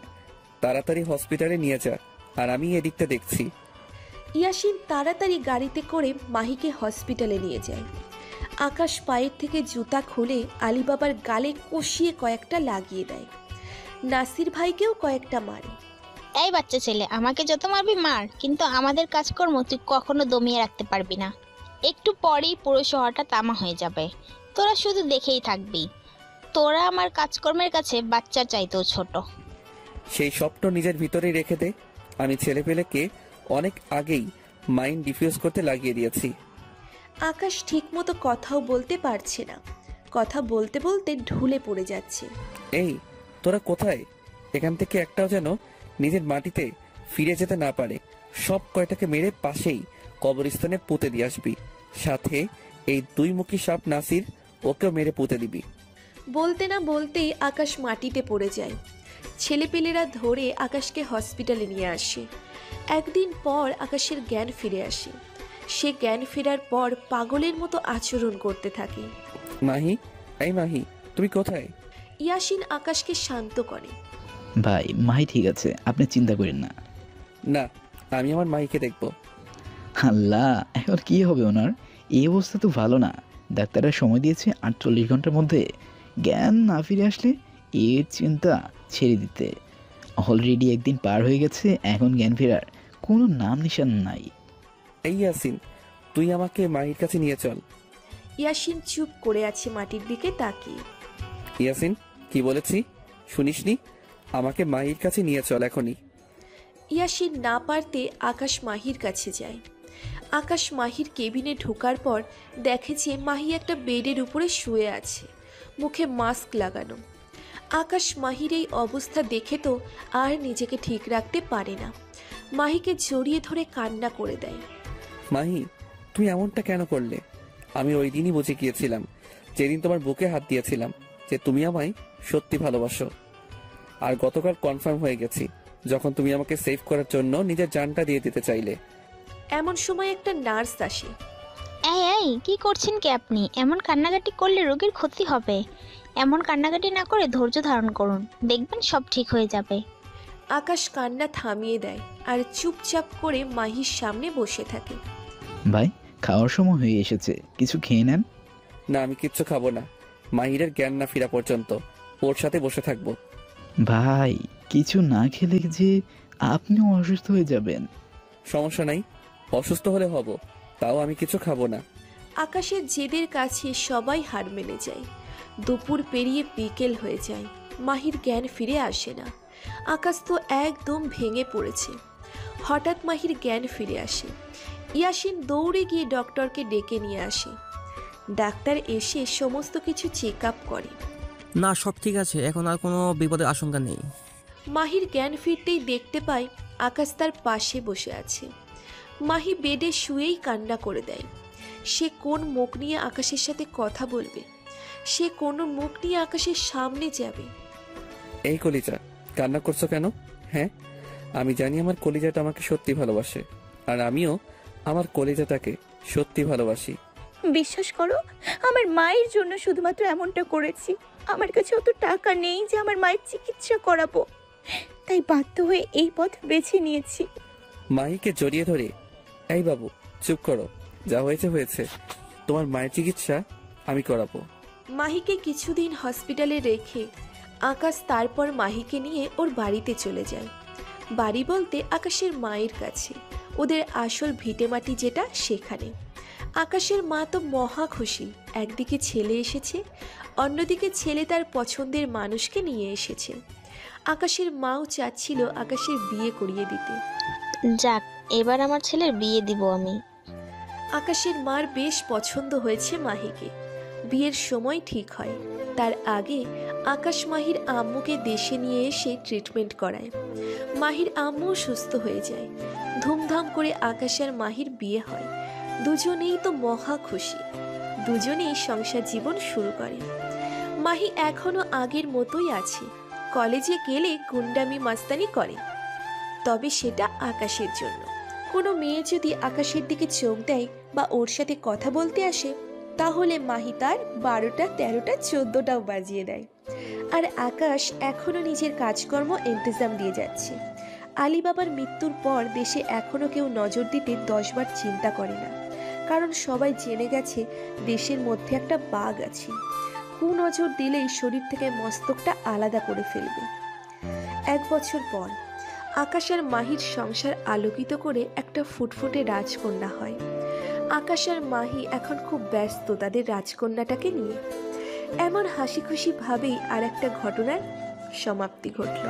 তাড়াতাড়ি হসপিটালে নিয়ে যা, আর আমি এদিকটা দেখছি। ইয়াসিন তাড়াতাড়ি গাড়িতে করে মাহিকে হসপিটালে নিয়ে যায়। আকাশ পায়ের থেকে জুতা খুলে আলিবাবার গালে কষিয়ে কয়েকটা লাগিয়ে দেয়। নাসির ভাইকেও কয়েকটা মারে। এই বাচ্চা ছেলে, আমাকে যত মারবি মার, কিন্তু আমাদের কাজকর্ম তুই কখনো দমিয়ে রাখতে পারবি না। একটু পরেই পুরো শহরটা তামা হয়ে যাবে, তোরা শুধু দেখেই থাকবি। তোরা আমার কাজকর্মের কাছে বাচ্চার চাইতেও ছোট। সেই স্বপ্ন নিজের ভিতরেই রেখে দে। আমি ছেলেপেলেকে অনেক আগেই মাইন্ড ডিফিউজ করতে লাগিয়ে দিয়েছি। আকাশ ঠিকমতো কথাও বলতে পারছে না, কথা বলতে বলতে ঢুলে পড়ে যাচ্ছে। এই, তোরা কোথায়? এখান থেকে একটাও যেন নিজের মাটিতে ফিরে যেতে না পারে। সব কয়টাকে মেরে পাশেই কবরস্থানে পুঁতে দিয়ে আসবি। সাথে এই 2 মুখী সাপ নাসির, ওকেও মেরে পুঁতে দিবি। বলতে না বলতেই আকাশ মাটিতে পড়ে যায়। ছেলেপেলেরা ধরে আকাশকে হসপিটালে নিয়ে আসে। একদিন পর আকাশের জ্ঞান ফিরে আসে। সে জ্ঞান ফেরার পর পাগলের মতো আচরণ করতে থাকে। মাহি, এই মাহি, তুমি কোথায়? ইয়াসিন আকাশকে শান্ত করে। ভাই, মাহি ঠিক আছে, আপনি চিন্তা করেন না। না, আমি আমার মাহিকে দেখব। আল্লাহ, এখন কি হবে ওনার? এই অবস্থা তো ভালো না। ডাক্তাররা সময় দিয়েছে 48 ঘন্টার মধ্যে জ্ঞান না ফিরে আসলে এর চিন্তা ছেড়ে দিতে। অলরেডি একদিন পার হয়ে গেছে, এখন জ্ঞান ফেরার কোনো নাম নিশান নাই। এই ইয়াসিন, তুই আমাকে মাহির কাছে নিয়ে চল। ইয়াসিন চুপ করে আছে মাটির দিকে তাকিয়ে। ইয়াসিন, কি বলেছি শুনিসনি? আমাকে মাহির কাছে নিয়ে চল এখনই। ইয়াসিন না পারতে আকাশ মাহির কাছে যায়। আকাশ মাহির কেবিনে ঢোকার পর দেখে যে মাহি একটা বেডের উপরে শুয়ে আছে, মুখে মাস্ক লাগানো। আকাশ মাহির এই অবস্থা দেখে তো আর নিজেকে ঠিক রাখতে পারে না, মাহিকে জড়িয়ে ধরে কান্না করে দেয়। মাহি, তুমি এমনটা কেন করলে? আমি ওই দিনই বুঝে গিয়েছিলাম, যেদিন তোমার বুকে হাত দিয়েছিলাম, যে তুমি আমায় সত্যি ভালোবাসো। আর গতকাল কনফার্ম হয়ে গেছি, যখন তুমি আমাকে সেভ করার জন্য নিজের জানটা দিয়ে দিতে চাইলে। এমন সময় একটা নার্স আসে। এই এই, কি করছেন কি আপনি? এমন কান্নাকাটি করলে রোগীর ক্ষতি হবে। এমন কান্নাকাটি না করে ধৈর্য ধারণ করুন, দেখবেন সব ঠিক হয়ে যাবে। আকাশ কান্না থামিয়ে দেয় আর চুপচাপ করে মাহির সামনে বসে থাকে। ভাই, খাওয়ার সময় হয়ে এসেছে, কিছু খেয়ে নেন। না, আমি কিচ্ছু খাবো না। মাহিরের জ্ঞান না ফেরা পর্যন্ত ওর সাথে বসে থাকবো। ভাই, কিছু না খেলে যে আপনিও অসুস্থ হয়ে যাবেন। সমস্যা নাই, অসুস্থ হলে হব, তাও আমি কিছু খাবো না। আকাশের জেদের কাছে সবাই হার মেনে যায়। দুপুর পেরিয়ে বিকেল হয়ে যায়, মাহির জ্ঞান ফিরে আসে না। আকাশ তো একদম ভেঙে পড়েছে। হঠাৎ মাহির জ্ঞান ফিরে আসে। ইয়াসিন দৌড়ে গিয়ে ডক্টরকে ডেকে নিয়ে আসে। ডাক্তার এসে সমস্ত কিছু চেক আপ করে। না, সব ঠিক আছে, এখন আর কোনো বিপদের আশঙ্কা নেই। মাহির জ্ঞান ফিরতেই দেখতে পায় আকাশ তার পাশে বসে আছে। মাহি বেডে শুয়েই কান্না করে দেয়। সে কোন মুখ নিয়ে আকাশের সাথে কথা বলবে, সে কোন মুখ নিয়ে আকাশের সামনে যাবে। এই কলিজা, কান্না করছো কেন? হ্যাঁ, আমি জানি আমার কলিজাটা আমাকে সত্যি ভালোবাসে, আর আমিও আমার কলিজাটাকে সত্যি ভালোবাসি। বিশ্বাস করো, আমার মায়ের জন্য শুধুমাত্র এমনটা করেছি। আমার কাছে অত টাকা নেই যে আমার মায়ের চিকিৎসা করাবো, তাই বাধ্য হয়ে এই পথ বেছে নিয়েছি। মাহিকে জড়িয়ে ধরে, এই বাবু চুপ করো, যা হয়েছে হয়েছে, তোমার মায়ের চিকিৎসা আমি করাবো। মাহিকে কিছুদিন হসপিটালে রেখে আকাশ তারপর মাহিকে নিয়ে ওর বাড়িতে চলে যায়। বাড়ি বলতে আকাশের মায়ের কাছে, ওদের আসল ভিটেমাটি যেটা সেখানে। আকাশের মা তো মহা খুশি, একদিকে ছেলে এসেছে, অন্যদিকে ছেলে তার পছন্দের মানুষকে নিয়ে এসেছে। আকাশের মাও চাচ্ছিল আকাশের বিয়ে করিয়ে দিতে। যাক, এবার আমার ছেলের বিয়ে দিব আমি। আকাশের মার বেশ পছন্দ হয়েছে মাহিকে। বিয়ের সময় ঠিক হয়, তার আগে আকাশ মাহির আম্মুকে দেশে নিয়ে এসে ট্রিটমেন্ট করায়। মাহির আম্মুও সুস্থ হয়ে যায়। ধুমধাম করে আকাশ আর মাহির বিয়ে হয়। দুজনেই তো মহা খুশি, দুজনেই সংসার জীবন শুরু করে। মাহি এখনো আগের মতোই আছে, কলেজে গেলে গুন্ডামি মাস্তানি করে, তবে সেটা আকাশের জন্য। কোনো মেয়ে যদি আকাশের দিকে চোখ দেয় বা ওর সাথে কথা বলতে আসে, তাহলে মাহি তার 12টা 13টা 14টাও বাজিয়ে দেয়। আর আকাশ এখনো নিজের কাজকর্ম ইন্তজাম দিয়ে যাচ্ছে। আলী বাবার মৃত্যুর পর দেশে এখনো কেউ নজর দিতে 10 বার চিন্তা করে না, কারণ সবাই জেনে গেছে দেশের মধ্যে একটা বাঘ আছে, কুনজর দিলেই শরীর থেকে মস্তকটা আলাদা করে ফেলবে। 1 বছর পর আকাশ আর মাহির সংসার আলোকিত করে একটা ফুটফুটে রাজকন্যা হয়। আকাশ আর মাহি এখন খুব ব্যস্ত তাদের রাজকন্যাটাকে নিয়ে। এমন হাসি খুশি ভাবেই আর একটা ঘটনার সমাপ্তি ঘটল।